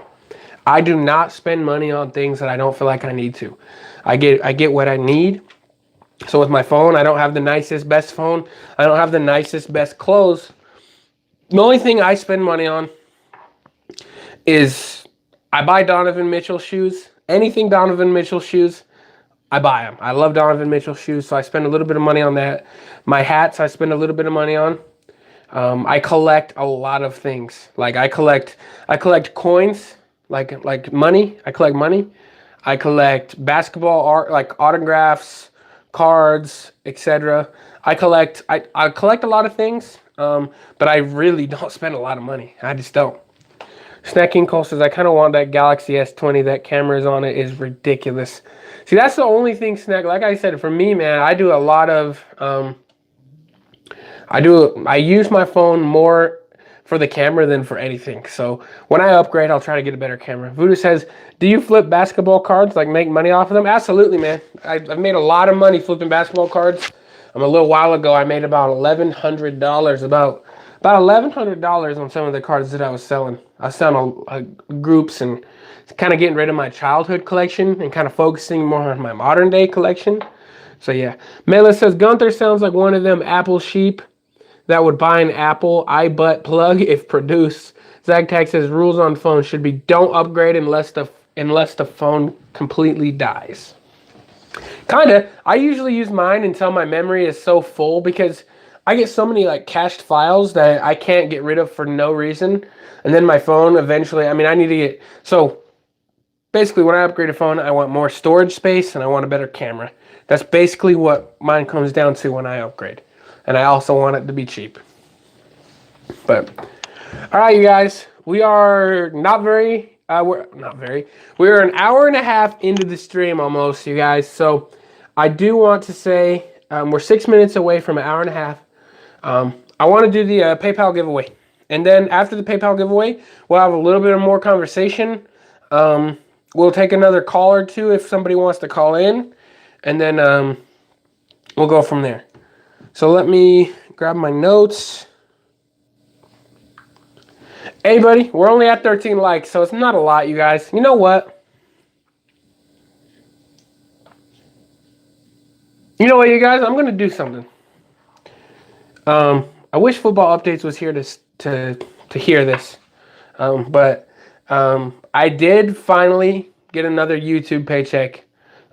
I do not spend money on things that I don't feel like I need to. I get what I need. So with my phone, I don't have the nicest, best phone. I don't have the nicest, best clothes. The only thing I spend money on is I buy Donovan Mitchell shoes. Anything Donovan Mitchell shoes, I buy them. I love Donovan Mitchell shoes, so I spend a little bit of money on that. My hats, I spend a little bit of money on. I collect a lot of things. Like I collect coins, like money. I collect money. I collect basketball art, like autographs, cards, etc. I collect a lot of things, but I really don't spend a lot of money. I just don't. Snacking Cole says, I kind of want that Galaxy S20. That camera's on it is ridiculous. See, that's the only thing, Snack. Like I said, for me, man, I do a lot of... I use my phone more for the camera than for anything. So when I upgrade, I'll try to get a better camera. Voodoo says, do you flip basketball cards, like make money off of them? Absolutely, man. I've made a lot of money flipping basketball cards. A little while ago, I made about $1,100, about $1,100 on some of the cards that I was selling. I was selling groups and kind of getting rid of my childhood collection and kind of focusing more on my modern day collection. So yeah. Mela says, Gunther sounds like one of them Apple sheep that would buy an Apple iButt plug if produced. Zagtag says, rules on phone should be don't upgrade unless the phone completely dies. Kinda. I usually use mine until my memory is so full because I get so many like cached files that I can't get rid of for no reason. And then my phone eventually, I need to get... So basically when I upgrade a phone, I want more storage space and I want a better camera. That's basically what mine comes down to when I upgrade. And I also want it to be cheap. But, all right, you guys. We are we're an hour and a half into the stream almost, you guys. So I do want to say We're 6 minutes away from an hour and a half. I want to do the PayPal giveaway. And then after the PayPal giveaway, we'll have a little bit of more conversation. We'll take another call or two if somebody wants to call in. And then we'll go from there. So let me grab my notes. Hey, buddy, we're only at 13 likes, so it's not a lot, you guys. You know what? You know what, you guys? I'm going to do something. I wish Football Updates was here to hear this. But I did finally get another YouTube paycheck.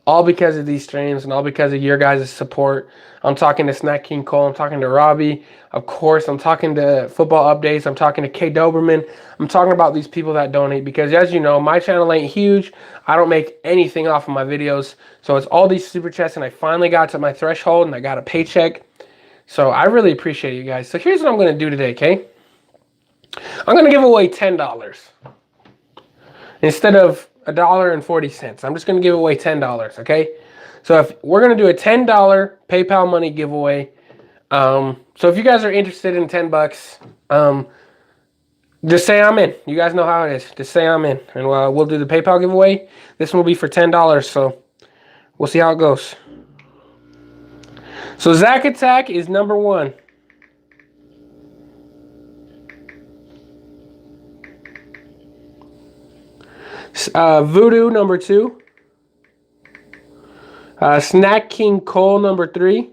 All because of these streams and all because of your guys' support. I'm talking to Snack King Cole. I'm talking to Robbie. Of course, I'm talking to Football Updates. I'm talking to K. Doberman. I'm talking about these people that donate because, as you know, my channel ain't huge. I don't make anything off of my videos. So it's all these super chats, and I finally got to my threshold, and I got a paycheck. So I really appreciate you guys. So here's what I'm going to do today, okay? I'm going to give away $10 instead of $1.40. I'm just going to give away $10, okay? So if we're going to do a $10 PayPal money giveaway. So if you guys are interested in $10, just say I'm in. You guys know how it is. Just say I'm in, and we'll do the PayPal giveaway. This one will be for $10, so we'll see how it goes. So Zack Attack is number 1. Voodoo number 2. Snack King Cole number 3.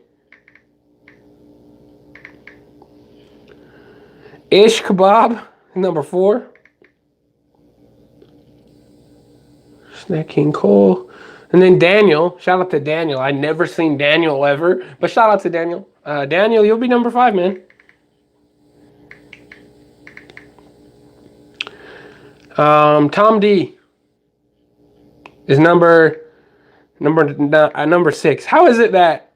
Ish Kebab number 4. Snack King Cole. And then Daniel. Shout out to Daniel. I never seen Daniel ever. But shout out to Daniel. Daniel, you'll be number 5, man. Tom D is number 6. How is it that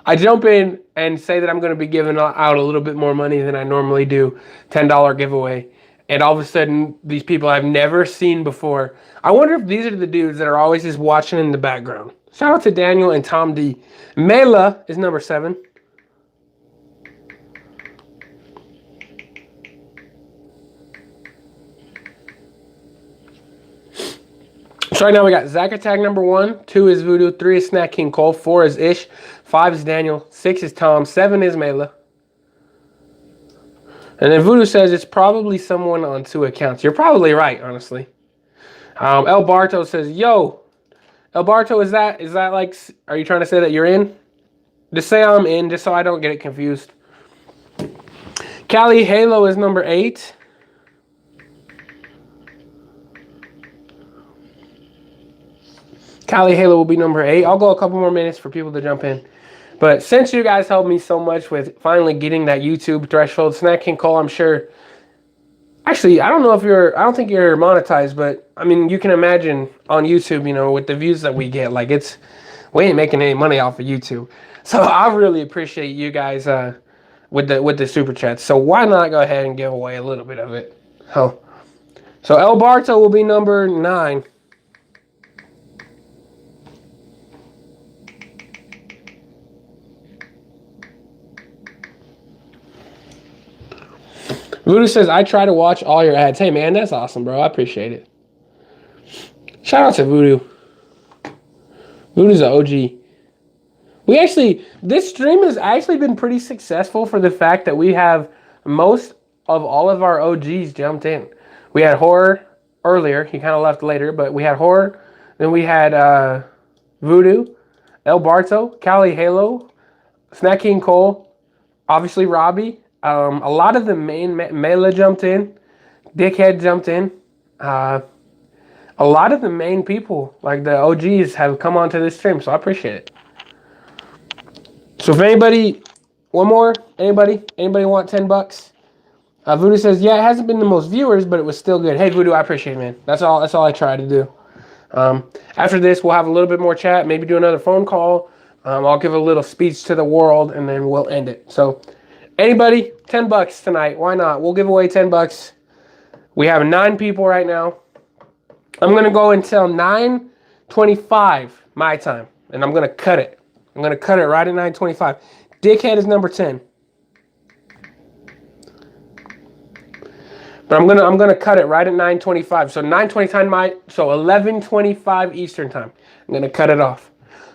I jump in and say that I'm going to be giving out a little bit more money than I normally do, $10 giveaway, and all of a sudden these people I've never seen before. I wonder if these are the dudes that are always just watching in the background. Shout out to Daniel and Tom D. Mela is number 7. So right now we got Zack Attack number 1, 2 is Voodoo, 3 is Snack King Cole, 4 is Ish, 5 is Daniel, 6 is Tom, 7 is Mela. And then Voodoo says it's probably someone on 2 accounts. You're probably right, honestly. El Barto says, yo, El Barto, is that like, are you trying to say that you're in? Just say I'm in, just so I don't get it confused. Cali Halo is number 8. Cali Halo will be number 8. I'll go a couple more minutes for people to jump in. But since you guys helped me so much with finally getting that YouTube threshold, Snack King Cole, I'm sure. Actually, I don't know if I don't think you're monetized, but I mean, you can imagine on YouTube, you know, with the views that we get, like we ain't making any money off of YouTube. So I really appreciate you guys with the super chats. So why not go ahead and give away a little bit of it? So El Barto will be number 9. Voodoo says, I try to watch all your ads. Hey, man, that's awesome, bro. I appreciate it. Shout out to Voodoo. Voodoo's an OG. This stream has actually been pretty successful for the fact that we have most of all of our OGs jumped in. We had Horror earlier. He kind of left later, but we had Horror. Then we had Voodoo, El Barto, Cali Halo, Snack King Cole, obviously Robbie. A lot of the main Mela jumped in. Dickhead jumped in. A lot of the main people, like the OGs, have come onto this stream, so I appreciate it. So if anybody, one more, anybody want $10? Voodoo says, yeah, it hasn't been the most viewers, but it was still good. Hey, Voodoo, I appreciate it, man. That's all I try to do. After this, we'll have a little bit more chat, maybe do another phone call. I'll give a little speech to the world, and then we'll end it. So anybody, $10 tonight. Why not? We'll give away $10. We have 9 people right now. I'm going to go until 9:25 my time, and I'm going to cut it. I'm going to cut it right at 925. Dickhead is number 10. But I'm gonna cut it right at 925. So 11:25 Eastern time. I'm gonna cut it off.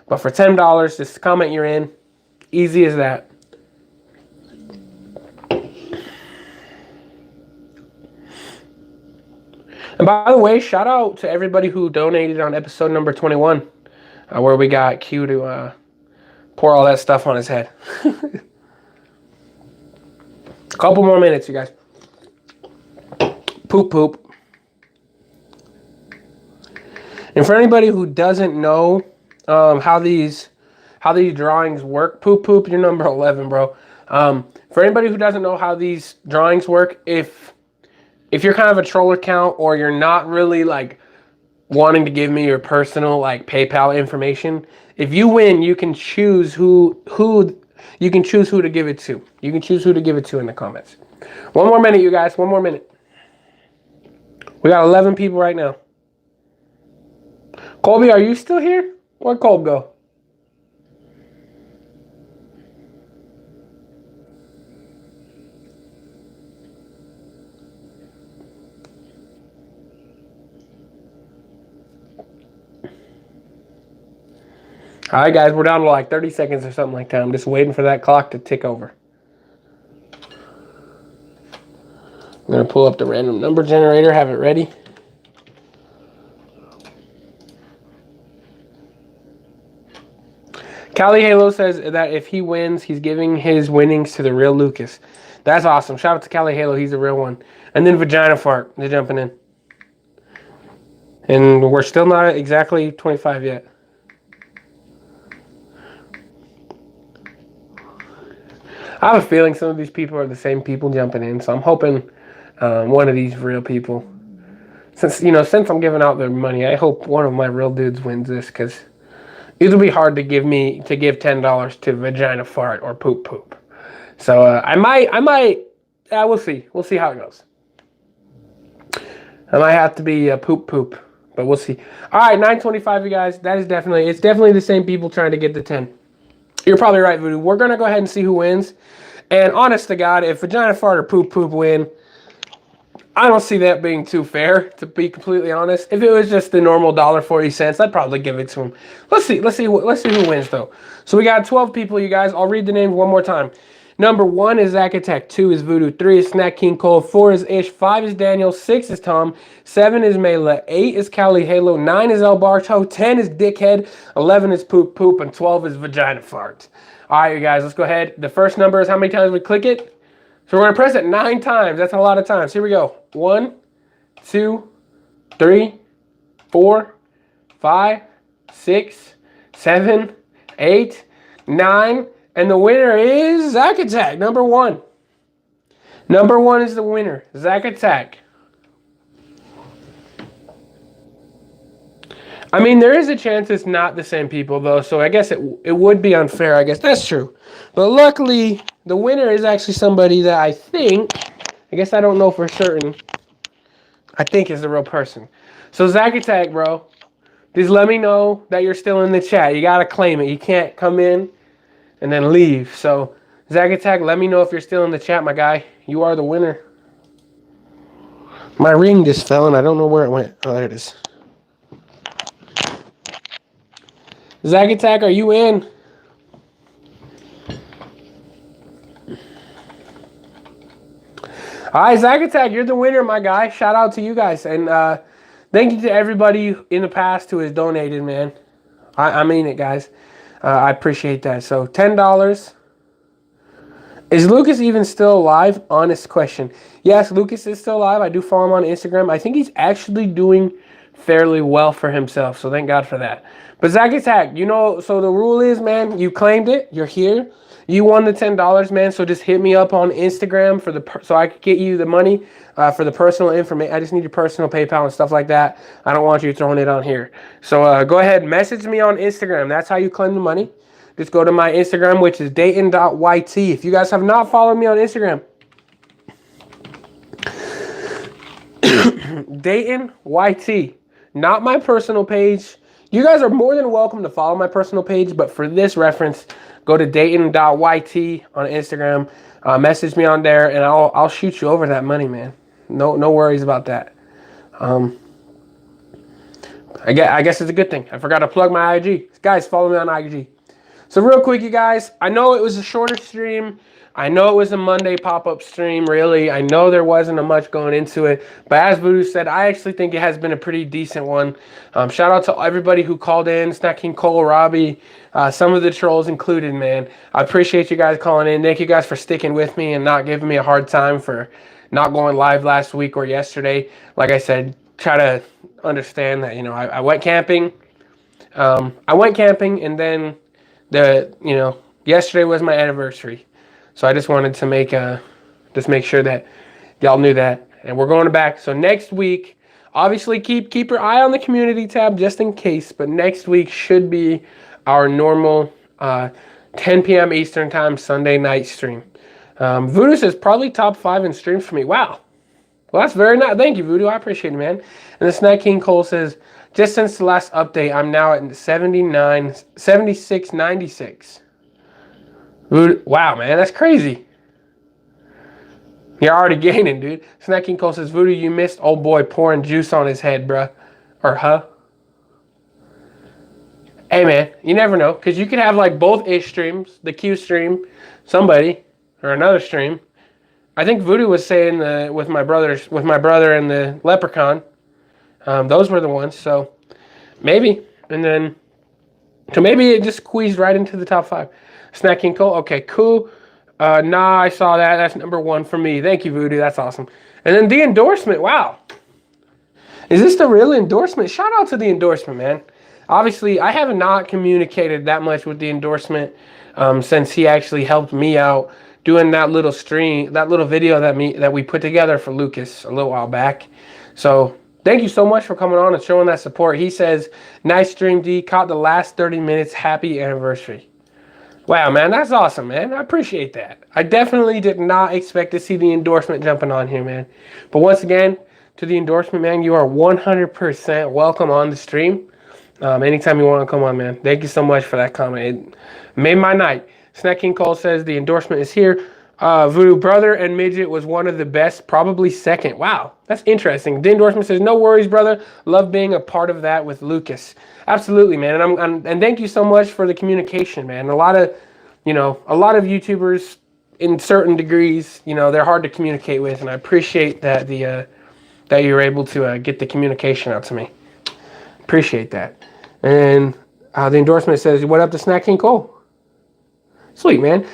But for $10, just comment you're in. Easy as that. And by the way, shout out to everybody who donated on episode number 21, where we got Q to pour all that stuff on his head. A couple more minutes, you guys. Poop, poop. And for anybody who doesn't know how these drawings work, poop, poop, you're number 11, bro. For anybody who doesn't know how these drawings work, if you're kind of a troll account or you're not really like wanting to give me your personal like PayPal information, if you win, you can choose who to give it to. You can choose who to give it to in the comments. One more minute, you guys. One more minute. We got 11 people right now. Colby, are you still here? Where'd Colby go? All right, guys, we're down to like 30 seconds or something like that. I'm just waiting for that clock to tick over. I'm going to pull up the random number generator, have it ready. Cali Halo says that if he wins, he's giving his winnings to the real Lucas. That's awesome. Shout out to Cali Halo. He's the real one. And then Vagina Fart. They're jumping in. And we're still not exactly 25 yet. I have a feeling some of these people are the same people jumping in, so I'm hoping one of these real people, since I'm giving out their money, I hope one of my real dudes wins this, because it'll be hard to give $10 to Vagina Fart or Poop Poop. So I might, we'll see. We'll see how it goes. I might have to be Poop Poop, but we'll see. All right, 925, you guys. It's definitely the same people trying to get the 10. You're probably right, Voodoo. We're going to go ahead and see who wins. And honest to God, if Vagina Fart or Poop Poop win, I don't see that being too fair, to be completely honest. If it was just the normal $1.40, I'd probably give it to him. Let's see who wins, though. So we got 12 people, you guys. I'll read the names one more time. Number 1 is Zack Attack, 2 is Voodoo, 3 is Snack King Cole, 4 is Ish, 5 is Daniel, 6 is Tom, 7 is Mela, 8 is Cali Halo, 9 is El Barto, 10 is Dickhead, 11 is Poop Poop, and 12 is Vagina Fart. All right, you guys, let's go ahead. The first number is how many times we click it. So we're going to press it 9 times. That's a lot of times. Here we go. 1, 2, 3, 4, 5, 6, 7, 8, 9. And the winner is Zack Attack, number 1. Number 1 is the winner, Zack Attack. I mean, there is a chance it's not the same people, though, so I guess it would be unfair, I guess. That's true. But luckily, the winner is actually somebody that I guess I don't know for certain, I think is the real person. So, Zack Attack, bro, just let me know that you're still in the chat. You got to claim it. You can't come in and then leave. So, Zack Attack, let me know if you're still in the chat, my guy. You are the winner. My ring just fell, and I don't know where it went. Oh, there it is. Zack Attack, are you in? All right, Zack Attack, you're the winner, my guy. Shout out to you guys. And thank you to everybody in the past who has donated, man. I mean it, guys. I appreciate that. So, $10. Is Lucas even still alive? Honest question. Yes, Lucas is still alive. I do follow him on Instagram. I think he's actually doing fairly well for himself. So, thank God for that. But Zack Attack, so the rule is, man, you claimed it. You're here. You won the $10, man. So, just hit me up on Instagram so I could get you the money for the personal information. I just need your personal PayPal and stuff like that. I don't want you throwing it on here. So go ahead, message me on Instagram. That's how you claim the money. Just go to my Instagram, which is dayton.yt. If you guys have not followed me on Instagram, Dayton YT. Not my personal page. You guys are more than welcome to follow my personal page, but for this reference, go to dayton.yt on Instagram. Message me on there, and I'll shoot you over that money, man. No worries about that. I guess it's a good thing. I forgot to plug my IG. Guys, follow me on IG. So real quick, you guys, I know it was a shorter stream. I know it was a Monday pop-up stream, really. I know there wasn't a much going into it. But as Voodoo said, I actually think it has been a pretty decent one. Shout out to everybody who called in, Snack King Cole, Robbie, some of the trolls included, man. I appreciate you guys calling in. Thank you guys for sticking with me and not giving me a hard time for not going live last week or yesterday. Like I said, try to understand that, I went camping. And then yesterday was my anniversary. So I just wanted to make sure that y'all knew that. And we're going back. So next week, obviously keep your eye on the community tab just in case. But next week should be our normal 10 p.m. Eastern time Sunday night stream. Voodoo says probably top 5 in streams for me. Wow. Well, that's very nice. Thank you, Voodoo. I appreciate it, man. And the Snack King Cole says, just since the last update, I'm now at 76.96. Wow, man, that's crazy. You're already gaining, dude. Snack King Cole says, Voodoo, you missed old boy pouring juice on his head, bruh. Or huh? Hey, man, you never know. Because you could have like both ish streams, the Q stream, somebody, or another stream. I think Voodoo was saying with my brother and the Leprechaun. Those were the ones. So maybe. So maybe it just squeezed right into the top 5. Snack King Cole. Okay, cool. Nah, I saw that. That's number 1 for me. Thank you, Voodoo. That's awesome. And then the endorsement. Wow. Is this the real endorsement? Shout out to the endorsement, man. Obviously, I have not communicated that much with the endorsement since he actually helped me out doing that little stream, that little video that we put together for Lucas a little while back. So thank you so much for coming on and showing that support. He says, nice stream, D. Caught the last 30 minutes. Happy anniversary. Wow, man, that's awesome, man. I appreciate that. I definitely did not expect to see the endorsement jumping on here, man. But once again, to the endorsement, man, you are 100% welcome on the stream. Anytime you want to come on, man. Thank you so much for that comment. It made my night. Snack King Cole says the endorsement is here. Voodoo Brother and Midget was one of the best, probably second. Wow, that's interesting. The endorsement says, no worries, brother. Love being a part of that with Lucas. Absolutely, man. And thank you so much for the communication, man. A lot of YouTubers in certain degrees, they're hard to communicate with, and I appreciate that that you're able to get the communication out to me. Appreciate that. And the endorsement says, what up to Snack King Cole? Sweet, man.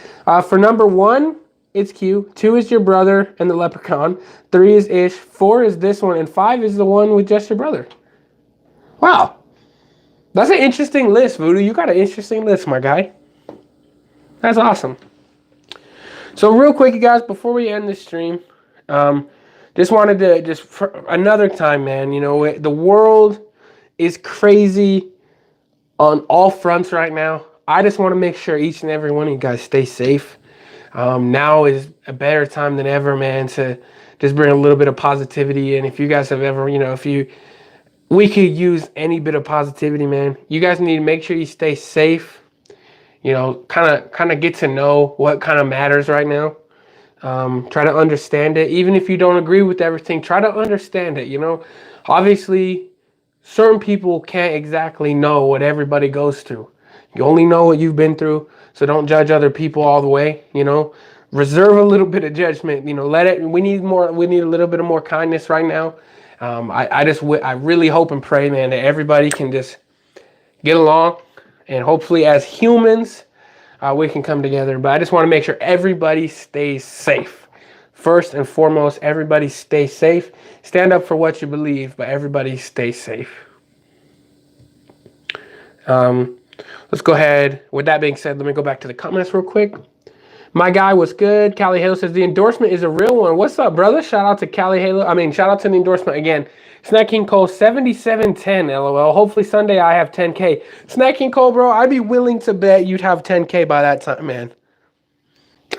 For number 1, it's Q. 2 is your brother and the Leprechaun. 3 is Ish. 4 is this one. And 5 is the one with just your brother. Wow. That's an interesting list, Voodoo. You got an interesting list, my guy. That's awesome. So real quick, you guys, before we end this stream, just wanted to, for another time, man, the world is crazy on all fronts right now. I just want to make sure each and every one of you guys stay safe. Now is a better time than ever, man, to just bring a little bit of positivity. And if you guys have ever, we could use any bit of positivity, man. You guys need to make sure you stay safe. Kind of get to know what kind of matters right now. Try to understand it. Even if you don't agree with everything, try to understand it, Obviously, certain people can't exactly know what everybody goes through. You only know what you've been through, so don't judge other people all the way, Reserve a little bit of judgment, we need a little bit of more kindness right now. I really hope and pray, man, that everybody can just get along, and hopefully as humans, we can come together. But I just want to make sure everybody stays safe. First and foremost, everybody stay safe. Stand up for what you believe, but everybody stay safe. Let's go ahead. With that being said, let me go back to the comments real quick. My guy was good. Cali Halo says the endorsement is a real one. What's up, brother? Shout out to Cali Halo. Shout out to the endorsement again. Snack King Cole 7710. LOL. Hopefully Sunday I have 10K. Snack King Cole, bro. I'd be willing to bet you'd have 10K by that time, man.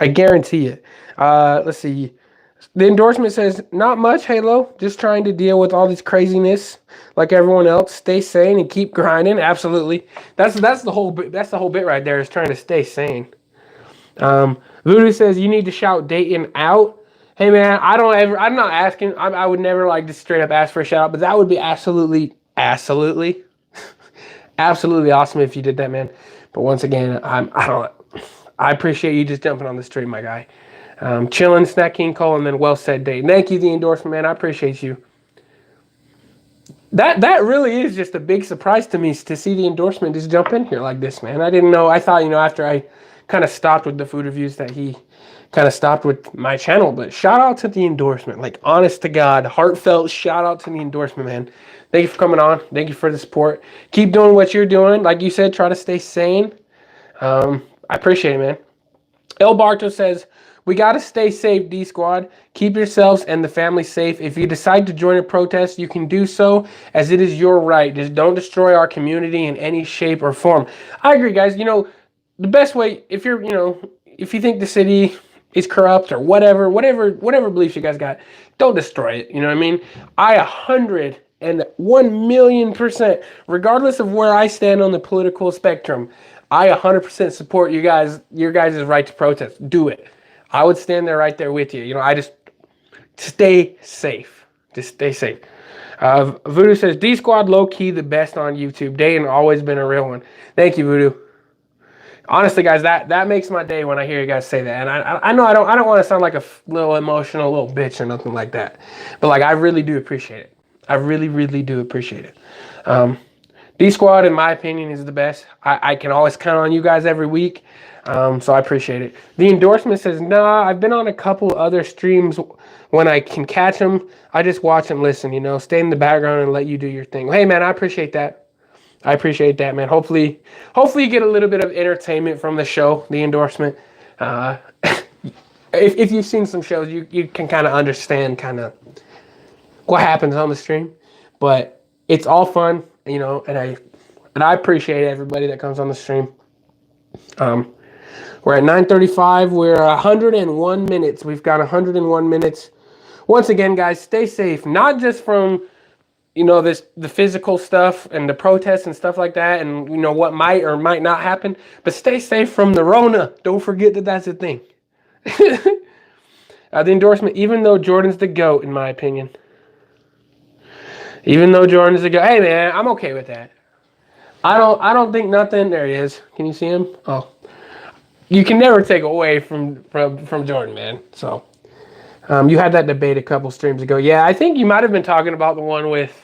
I guarantee it. Let's see. The endorsement says, not much, Halo. Just trying to deal with all this craziness like everyone else. Stay sane and keep grinding. Absolutely. That's the whole bit right there, is trying to stay sane. Voodoo says, you need to shout Dayton out. Hey man, I'm not asking. I would never like just straight up ask for a shout out, but that would be absolutely absolutely awesome if you did that, man. But once again, I appreciate you just jumping on the stream, my guy. Chilling, Snack King Cole, and then well said, Dayton. Thank you, the endorsement, man. I appreciate you. That really is just a big surprise to me to see the endorsement just jump in here like this, man. I didn't know. I thought, after I kind of stopped with the food reviews, that he kind of stopped with my channel. But shout out to the endorsement. Like, honest to God, heartfelt shout out to the endorsement, man. Thank you for coming on. Thank you for the support. Keep doing what you're doing. Like you said, try to stay sane. I appreciate it, man. El Barto says, we got to stay safe, D-Squad. Keep yourselves and the family safe. If you decide to join a protest, you can do so, as it is your right. Just don't destroy our community in any shape or form. I agree, guys. The best way, if you think the city is corrupt or whatever beliefs you guys got, don't destroy it. You know what I mean? I 101,000,000%, regardless of where I stand on the political spectrum, I 100% support your guys' right to protest. Do it. I would stand there right there with you. I just stay safe. Just stay safe. Voodoo says, D-Squad low-key the best on YouTube. Dayton always been a real one. Thank you, Voodoo. Honestly, guys, that makes my day when I hear you guys say that. And I know I don't want to sound like a little emotional little bitch or nothing like that. But like, I really do appreciate it. I really, really do appreciate it. D-Squad, in my opinion, is the best. I can always count on you guys every week. So I appreciate it. The endorsement says, nah, I've been on a couple other streams. When I can catch them, I just watch and listen, stay in the background and let you do your thing. Hey, man, I appreciate that. I appreciate that, man. Hopefully you get a little bit of entertainment from the show, the endorsement. If you've seen some shows, you can kind of understand kind of what happens on the stream. But it's all fun, and I appreciate everybody that comes on the stream. We're at 9:35. We're 101 minutes. We've got 101 minutes. Once again, guys, stay safe. Not just from, the physical stuff and the protests and stuff like that, and what might or might not happen, but stay safe from the Rona. Don't forget that that's a thing. The endorsement, even though Jordan's the GOAT, in my opinion. Even though Jordan's the GOAT. Hey, man, I'm okay with that. I don't think nothing. There he is. Can you see him? Oh. You can never take away from Jordan, man. So, you had that debate a couple streams ago. Yeah, I think you might have been talking about the one with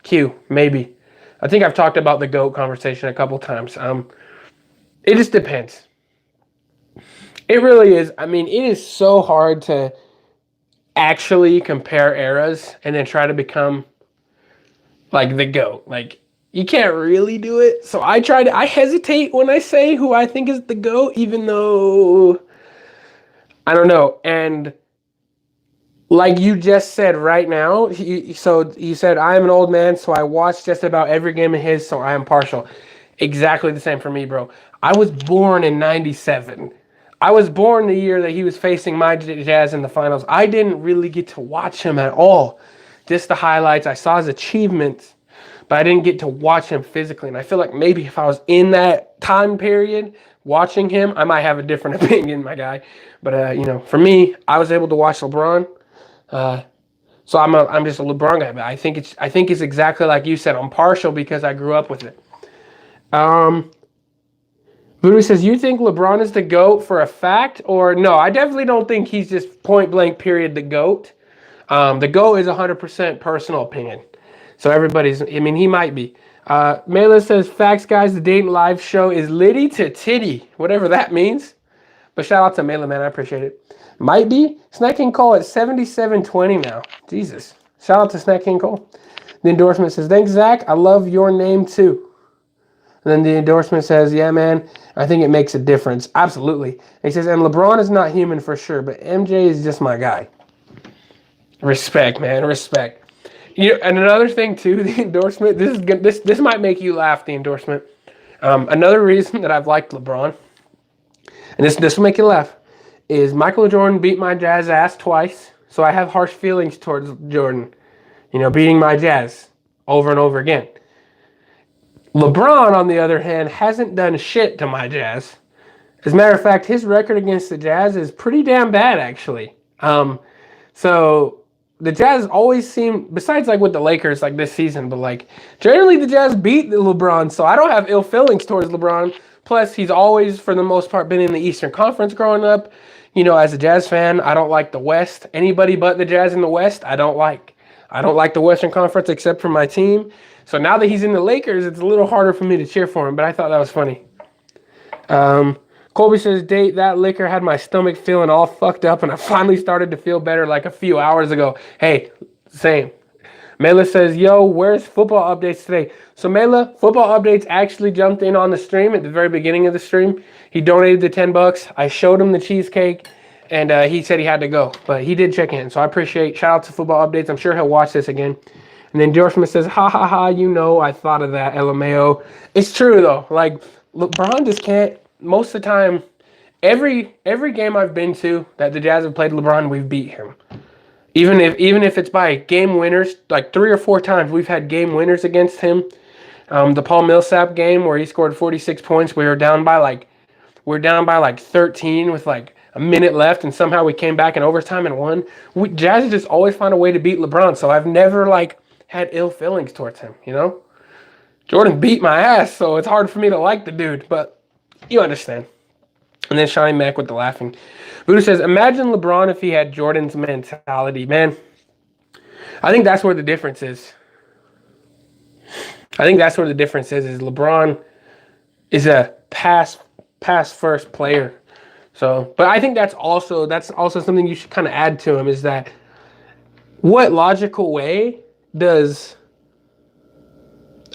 Q, maybe. I think I've talked about the GOAT conversation a couple times. It just depends. It really is. I mean, it is so hard to actually compare eras and then try to become like the GOAT. Like, you can't really do it. So I hesitate when I say who I think is the GOAT, even though I don't know. And like you just said right now, so you said, I'm an old man, so I watch just about every game of his, so I am partial. Exactly the same for me, bro. I was born in 97. I was born the year that he was facing my Jazz in the finals. I didn't really get to watch him at all. Just the highlights. I saw his achievements, but I didn't get to watch him physically. And I feel like maybe if I was in that time period watching him, I might have a different opinion, my guy. But, for me, I was able to watch LeBron. So I'm just a LeBron guy. But I think it's exactly like you said. I'm partial because I grew up with it. Voodoo says, you think LeBron is the GOAT for a fact? Or no, I definitely don't think he's just point blank period the GOAT. The GOAT is 100% personal opinion. So he might be. Mela says, facts, guys, the Dayton Live Show is litty to titty, whatever that means. But shout out to Mela, man. I appreciate it. Might be. Snack King Cole at 77.20 now. Jesus. Shout out to Snack King Cole. The endorsement says, thanks, Zach. I love your name, too. And then the endorsement says, yeah, man, I think it makes a difference. Absolutely. And he says, and LeBron is not human for sure, but MJ is just my guy. Respect, man. Respect. And another thing, too, the endorsement, this might make you laugh, the endorsement. Another reason that I've liked LeBron, and this will make you laugh, is Michael Jordan beat my Jazz ass twice, so I have harsh feelings towards Jordan, beating my Jazz over and over again. LeBron, on the other hand, hasn't done shit to my Jazz. As a matter of fact, his record against the Jazz is pretty damn bad, actually. So the Jazz always seem, besides like with the Lakers like this season, but like generally the Jazz beat LeBron, so I don't have ill feelings towards LeBron. Plus, he's always, for the most part, been in the Eastern Conference growing up. As a Jazz fan, I don't like the West. Anybody but the Jazz in the West, I don't like. I don't like the Western Conference except for my team. So now that he's in the Lakers, it's a little harder for me to cheer for him, but I thought that was funny. Colby says, "Date, that liquor had my stomach feeling all fucked up, and I finally started to feel better like a few hours ago." Hey, same. Mela says, "Yo, where's football updates today?" So Mela, football updates actually jumped in on the stream at the very beginning of the stream. He donated the $10. I showed him the cheesecake, and he said he had to go, but he did check in. So I appreciate. Shout out to football updates. I'm sure he'll watch this again. And then Endorsement says, "Ha ha ha, I thought of that, LMAO." It's true though. Like LeBron just can't. Most of the time, every game I've been to that the Jazz have played LeBron, we've beat him. Even if it's by game winners, like 3 or 4 times we've had game winners against him. The Paul Millsap game where he scored 46 points, we were down by like 13 with like a minute left, and somehow we came back in overtime and won. Jazz just always find a way to beat LeBron, so I've never like had ill feelings towards him. Jordan beat my ass, so it's hard for me to like the dude, but you understand. And then Shiny Mac with the laughing. Buddha says, "Imagine LeBron if he had Jordan's mentality." Man, I think that's where the difference is. Is LeBron is a pass first player. So, but I think that's also something you should kind of add to him, is that what logical way does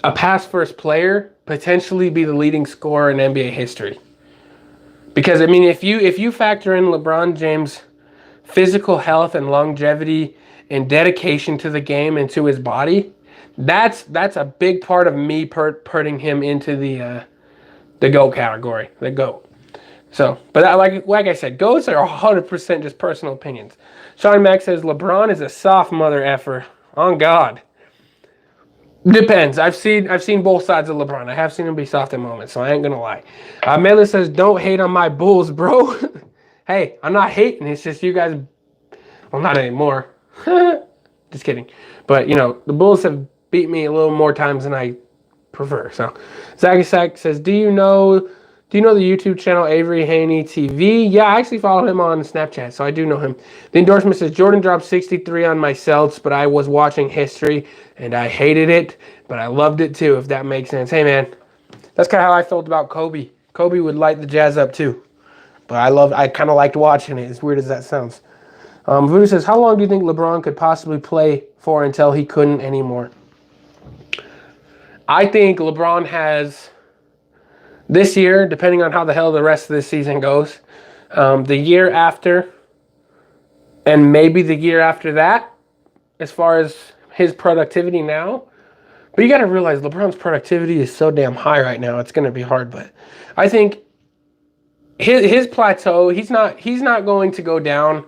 a pass first player potentially be the leading scorer in NBA history? Because I mean, if you factor in LeBron James' physical health and longevity and dedication to the game and to his body, that's a big part of me putting him into the GOAT category, the GOAT. So, but like I said, GOATs are 100% just personal opinions. Sean Mack says LeBron is a soft mother effer. On God. Depends. I've seen both sides of LeBron. I have seen him be soft at moments, so I ain't gonna lie. Mela says, "Don't hate on my Bulls, bro." Hey, I'm not hating. It's just you guys. Well, not anymore. Just kidding. But the Bulls have beat me a little more times than I prefer. So, Zaggy Sack says, "Do you know the YouTube channel Avery Haney TV?" Yeah, I actually follow him on Snapchat, so I do know him. The Endorsement says, "Jordan dropped 63 on my Celts, but I was watching history and I hated it, but I loved it too," if that makes sense. Hey man, that's kind of how I felt about Kobe. Kobe would light the Jazz up too, but I kind of liked watching it, as weird as that sounds. Voodoo says, "How long do you think LeBron could possibly play for until he couldn't anymore?" I think LeBron has this year, depending on how the hell the rest of this season goes, the year after, and maybe the year after that, as far as his productivity now. But you got to realize LeBron's productivity is so damn high right now. It's going to be hard, but I think his plateau, he's not going to go down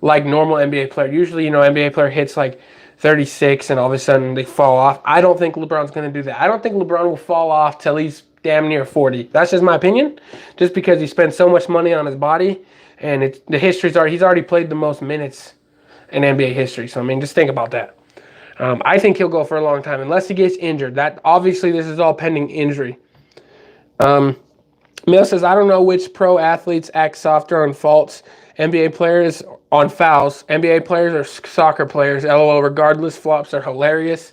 like normal NBA player. Usually, NBA player hits like 36 and all of a sudden they fall off. I don't think LeBron's going to do that. I don't think LeBron will fall off till he's damn near 40. That's just my opinion. Just because he spent so much money on his body, and he's already played the most minutes in NBA history. So I mean, just think about that. I think he'll go for a long time unless he gets injured. That obviously this is all pending injury. Mill says, "I don't know which pro athletes act softer on faults. NBA players on fouls. NBA players or soccer players. LOL. Regardless, flops are hilarious.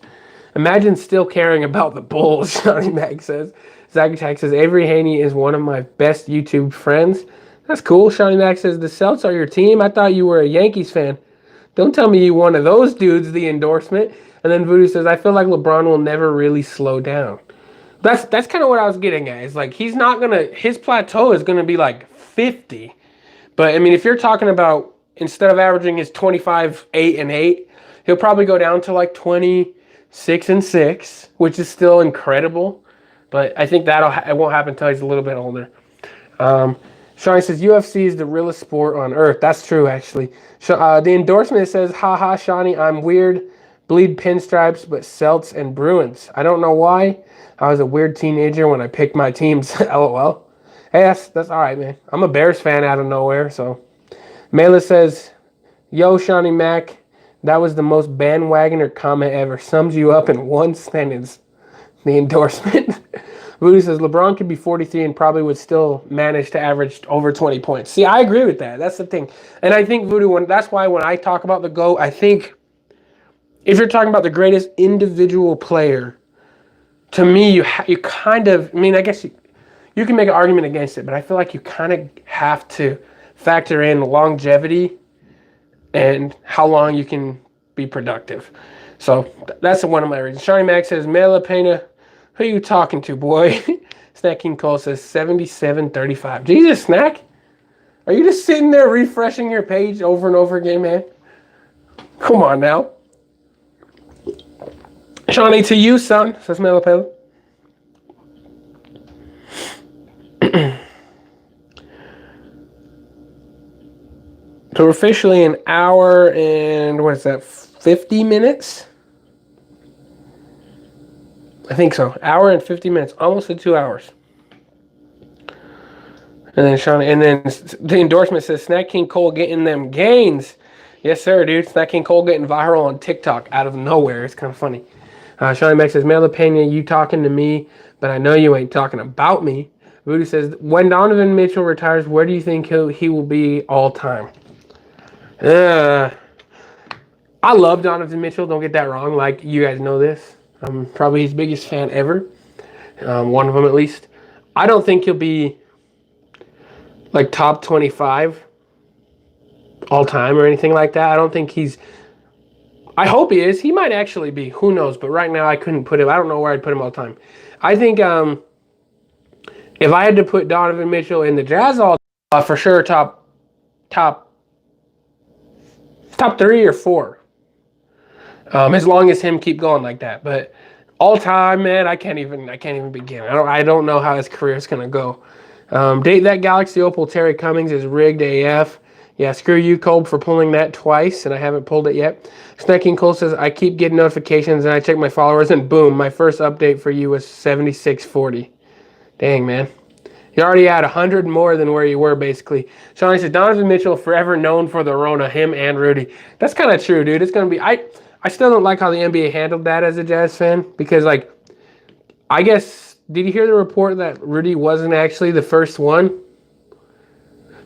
Imagine still caring about the Bulls." Johnny Mac says. Zach Attack says, "Avery Haney is one of my best YouTube friends." That's cool. Johnny Mac says, "The Celts are your team? I thought you were a Yankees fan." Don't tell me you one of those dudes, the Endorsement. And then Voodoo says, "I feel like LeBron will never really slow down." That's kind of what I was getting at. It's like his plateau is gonna be like 50. But I mean, if you're talking about instead of averaging his 25, 8, and 8, he'll probably go down to like 26 and 6, which is still incredible. But I think it won't happen until he's a little bit older. Shawnee says UFC is the realest sport on earth. That's true, actually. The endorsement says, haha, Shawnee, I'm weird. Bleed pinstripes, but Celts and Bruins. I don't know why. I was a weird teenager when I picked my teams. LOL. Hey, that's all right, man. I'm a Bears fan out of nowhere, so. Mela says, yo, Shawnee Mac, that was the most bandwagoner comment ever. Sums you up in one sentence. The endorsement. Voodoo says LeBron could be 43 and probably would still manage to average over 20 points. See, I agree with that. That's the thing. And I think Voodoo, that's why when I talk about the GOAT, I think if you're talking about the greatest individual player, to me, you kind of, I mean, I guess you can make an argument against it, but I feel like you kind of have to factor in longevity and how long you can be productive. So that's one of my reasons. Shawnee Max says, Mela Pena, who are you talking to, boy? Snack King Cole says 77-35. Jesus, Snack. Are you just sitting there refreshing your page over and over again, man? Come on now. Shawnee, to you, son, says Mela Pena. So we're officially an hour and, what is that, 50 minutes? I think so. Hour and 50 minutes, almost to 2 hours. And then the endorsement says Snack King Cole getting them gains. Yes, sir, dude. Snack King Cole getting viral on TikTok out of nowhere. It's kind of funny. Shawnee Max says, Mela Pena, you talking to me, but I know you ain't talking about me. Voodoo says, when Donovan Mitchell retires, where do you think he will be all time? I love Donovan Mitchell. Don't get that wrong. Like, you guys know this. I'm probably his biggest fan ever. One of them at least. I don't think he'll be like top 25 all time or anything like that. I don't think I hope he is. He might actually be. Who knows? But right now I couldn't put him. I don't know where I'd put him all time. I think if I had to put Donovan Mitchell in the Jazz all for sure top 3 or 4. As long as him keep going like that. But all time, man, I can't even begin. I don't know how his career is gonna go. Date that Galaxy Opal Terry Cummings is rigged AF. Yeah, screw you, Cole, for pulling that twice, and I haven't pulled it yet. Snacking Cole says, I keep getting notifications, and I check my followers, and boom, my first update for you was 7640. Dang, man. You already had 100 more than where you were, basically. Shawnee says, Donovan Mitchell, forever known for the Rona, him and Rudy. That's kind of true, dude. It's going to be... I still don't like how the NBA handled that as a Jazz fan, because, like, I guess... Did you hear the report that Rudy wasn't actually the first one?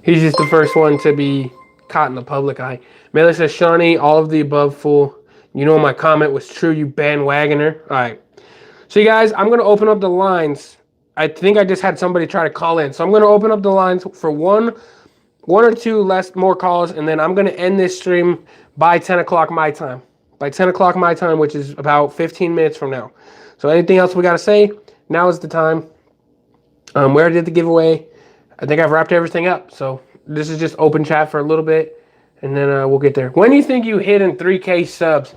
He's just the first one to be caught in the public eye. Miller says, Shawnee, all of the above, fool. You know my comment was true, you bandwagoner. All right. So, you guys, I'm going to open up the lines. I think I just had somebody try to call in. So, I'm going to open up the lines for one or two more calls, and then I'm going to end this stream by 10 o'clock my time. By 10 o'clock my time, which is about 15 minutes from now. So, anything else we got to say? Now is the time. We already did the giveaway. I think I've wrapped everything up. So this is just open chat for a little bit, and then we'll get there. When do you think you hit in 3K subs?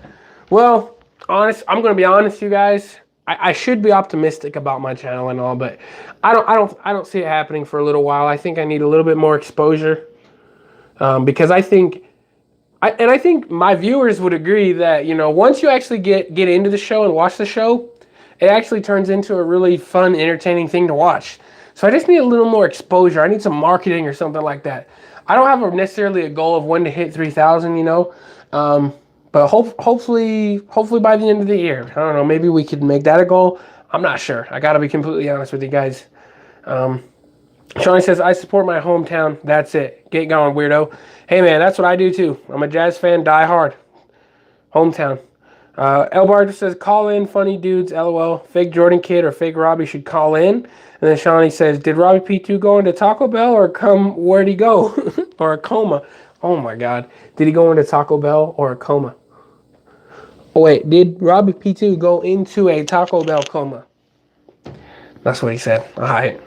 Well, I'm going to be honest, you guys. I should be optimistic about my channel and all, but I don't see it happening for a little while. I think I need a little bit more exposure, because I think my viewers would agree that, you know, once you actually get into the show and watch the show, it actually turns into a really fun, entertaining thing to watch. So I just need a little more exposure. I need some marketing or something like that. I don't have necessarily a goal of when to hit 3,000, you know. But hopefully by the end of the year. I don't know. Maybe we could make that a goal. I'm not sure. I got to be completely honest with you guys. Shawnee says, I support my hometown. That's it. Get going, weirdo. Hey, man, that's what I do, too. I'm a Jazz fan. Die hard. Hometown. Elbart says, call in, funny dudes, LOL. Fake Jordan Kid or fake Robbie should call in. And then Shawnee says, did Robbie P2 go into Taco Bell or where'd he go? Or a coma? Oh my God. Did he go into Taco Bell or a coma? Oh wait, did Robbie P2 go into a Taco Bell coma? That's what he said. All right.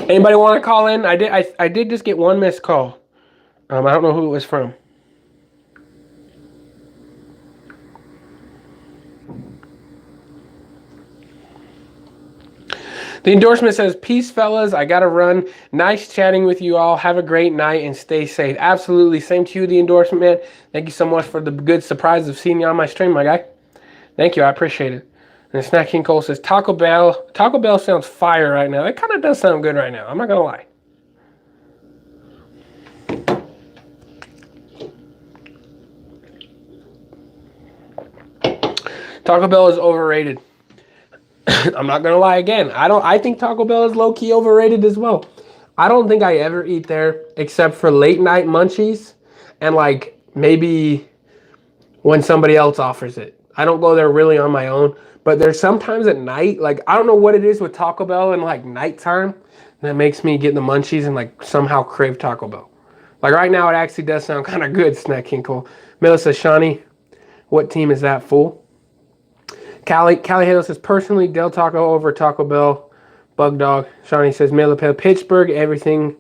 Anybody want to call in? I did just get one missed call. I don't know who it was from. The endorsement says, peace, fellas. I got to run. Nice chatting with you all. Have a great night and stay safe. Absolutely. Same to you, the endorsement, man. Thank you so much for the good surprise of seeing you on my stream, my guy. Thank you. I appreciate it. And Snack King Cole says, Taco Bell. Taco Bell sounds fire right now. It kind of does sound good right now. I'm not going to lie. Taco Bell is overrated. I'm not gonna lie again. I think Taco Bell is low-key overrated as well. I don't think I ever eat there except for late night munchies and like maybe when somebody else offers it. I don't go there really on my own, but there's sometimes at night, like I don't know what it is with Taco Bell and like nighttime that makes me get the munchies and like somehow crave Taco Bell. Like right now it actually does sound kind of good, Snack King Cole. Melissa Shawnee, what team is that, fool? Callie Halo says, personally, Del Taco over Taco Bell. Bug Dog. Shawnee says, Melapel, Pittsburgh, everything.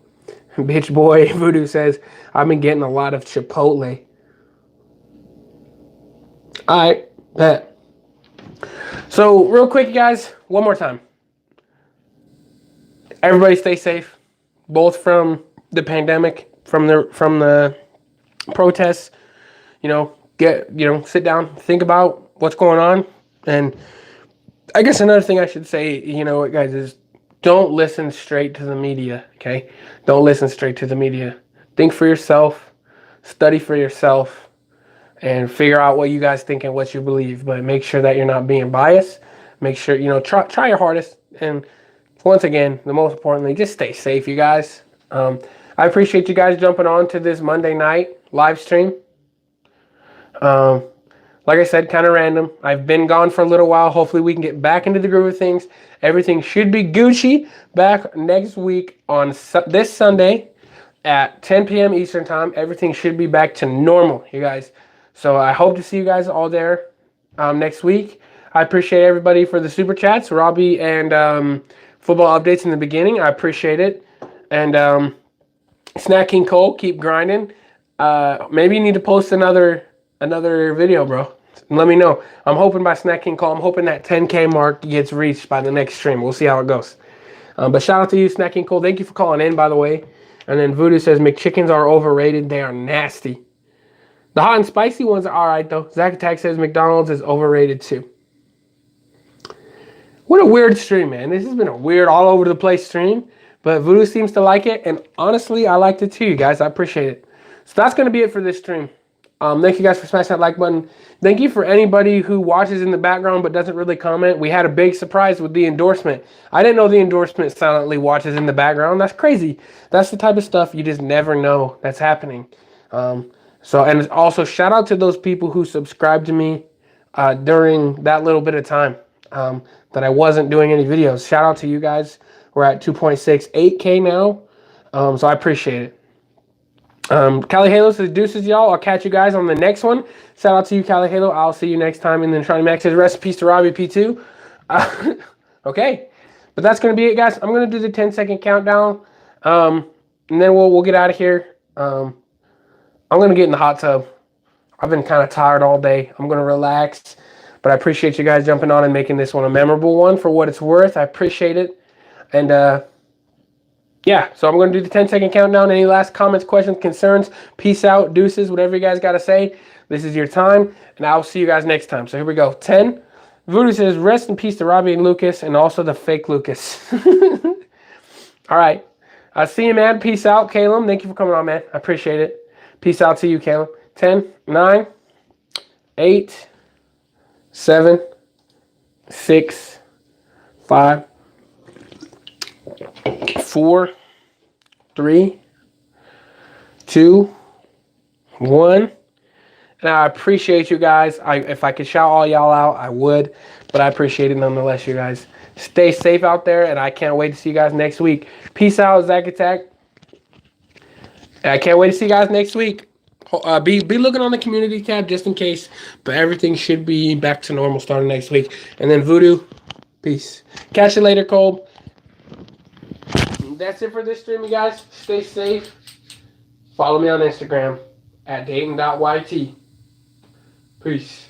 Bitch boy. Voodoo says, I've been getting a lot of Chipotle. Alright, bet. So, real quick, guys, one more time. Everybody stay safe. Both from the pandemic, from the protests. Sit down, think about what's going on. And I guess another thing I should say, guys, is don't listen straight to the media, okay? Don't listen straight to the media. Think for yourself, study for yourself, and figure out what you guys think and what you believe. But make sure that you're not being biased. Make sure, try your hardest. And once again, the most importantly, just stay safe, you guys. I appreciate you guys jumping on to this Monday night live stream. Like I said, kind of random. I've been gone for a little while. Hopefully we can get back into the groove of things. Everything should be Gucci. Back next week on this Sunday at 10 p.m. Eastern time. Everything should be back to normal, you guys. So I hope to see you guys all there next week. I appreciate everybody for the super chats. Robbie and football updates in the beginning. I appreciate it. And Snack King Cole, keep grinding. Maybe you need to post another video, bro. Let me know. I'm hoping by Snack King Cole, I'm hoping that 10K mark gets reached by the next stream. We'll see how it goes. But shout out to you, Snack King Cole. Thank you for calling in, by the way. And then Voodoo says, McChickens are overrated. They are nasty. The hot and spicy ones are all right, though. Zach Attack says McDonald's is overrated, too. What a weird stream, man. This has been a weird all over the place stream. But Voodoo seems to like it. And honestly, I liked it, too, you guys. I appreciate it. So that's going to be it for this stream. Thank you guys for smashing that like button. Thank you for anybody who watches in the background but doesn't really comment. We had a big surprise with the endorsement. I didn't know the endorsement silently watches in the background. That's crazy. That's the type of stuff you just never know that's happening. And also shout out to those people who subscribed to me during that little bit of time that I wasn't doing any videos. Shout out to you guys. We're at 2.68K now. So I appreciate it. Cali Halo says, deuces, y'all. I'll catch you guys on the next one. Shout out to you, Cali Halo. I'll see you next time. And then Trying Max says, recipes to Robbie P2. Okay. But that's going to be it, guys. I'm going to do the 10-second countdown. And then we'll get out of here. I'm going to get in the hot tub. I've been kind of tired all day. I'm going to relax. But I appreciate you guys jumping on and making this one a memorable one for what it's worth. I appreciate it. And, yeah, so I'm going to do the 10-second countdown. Any last comments, questions, concerns? Peace out, deuces, whatever you guys got to say. This is your time, and I'll see you guys next time. So here we go. 10. Voodoo says, rest in peace to Robbie and Lucas, and also the fake Lucas. All right. I'll see you, man. Peace out, Caleb. Thank you for coming on, man. I appreciate it. Peace out to you, Caleb. 10, 9, 8, 7, 6, 5, 4, 3, 2, 1. And I appreciate you guys. If I could shout all y'all out, I would. But I appreciate it nonetheless, you guys. Stay safe out there, and I can't wait to see you guys next week. Peace out, Zach Attack. And I can't wait to see you guys next week. Be looking on the community tab just in case. But everything should be back to normal starting next week. And then Voodoo, peace. Catch you later, Cole. That's it for this stream, you guys. Stay safe. Follow me on Instagram at dayton.yt. Peace.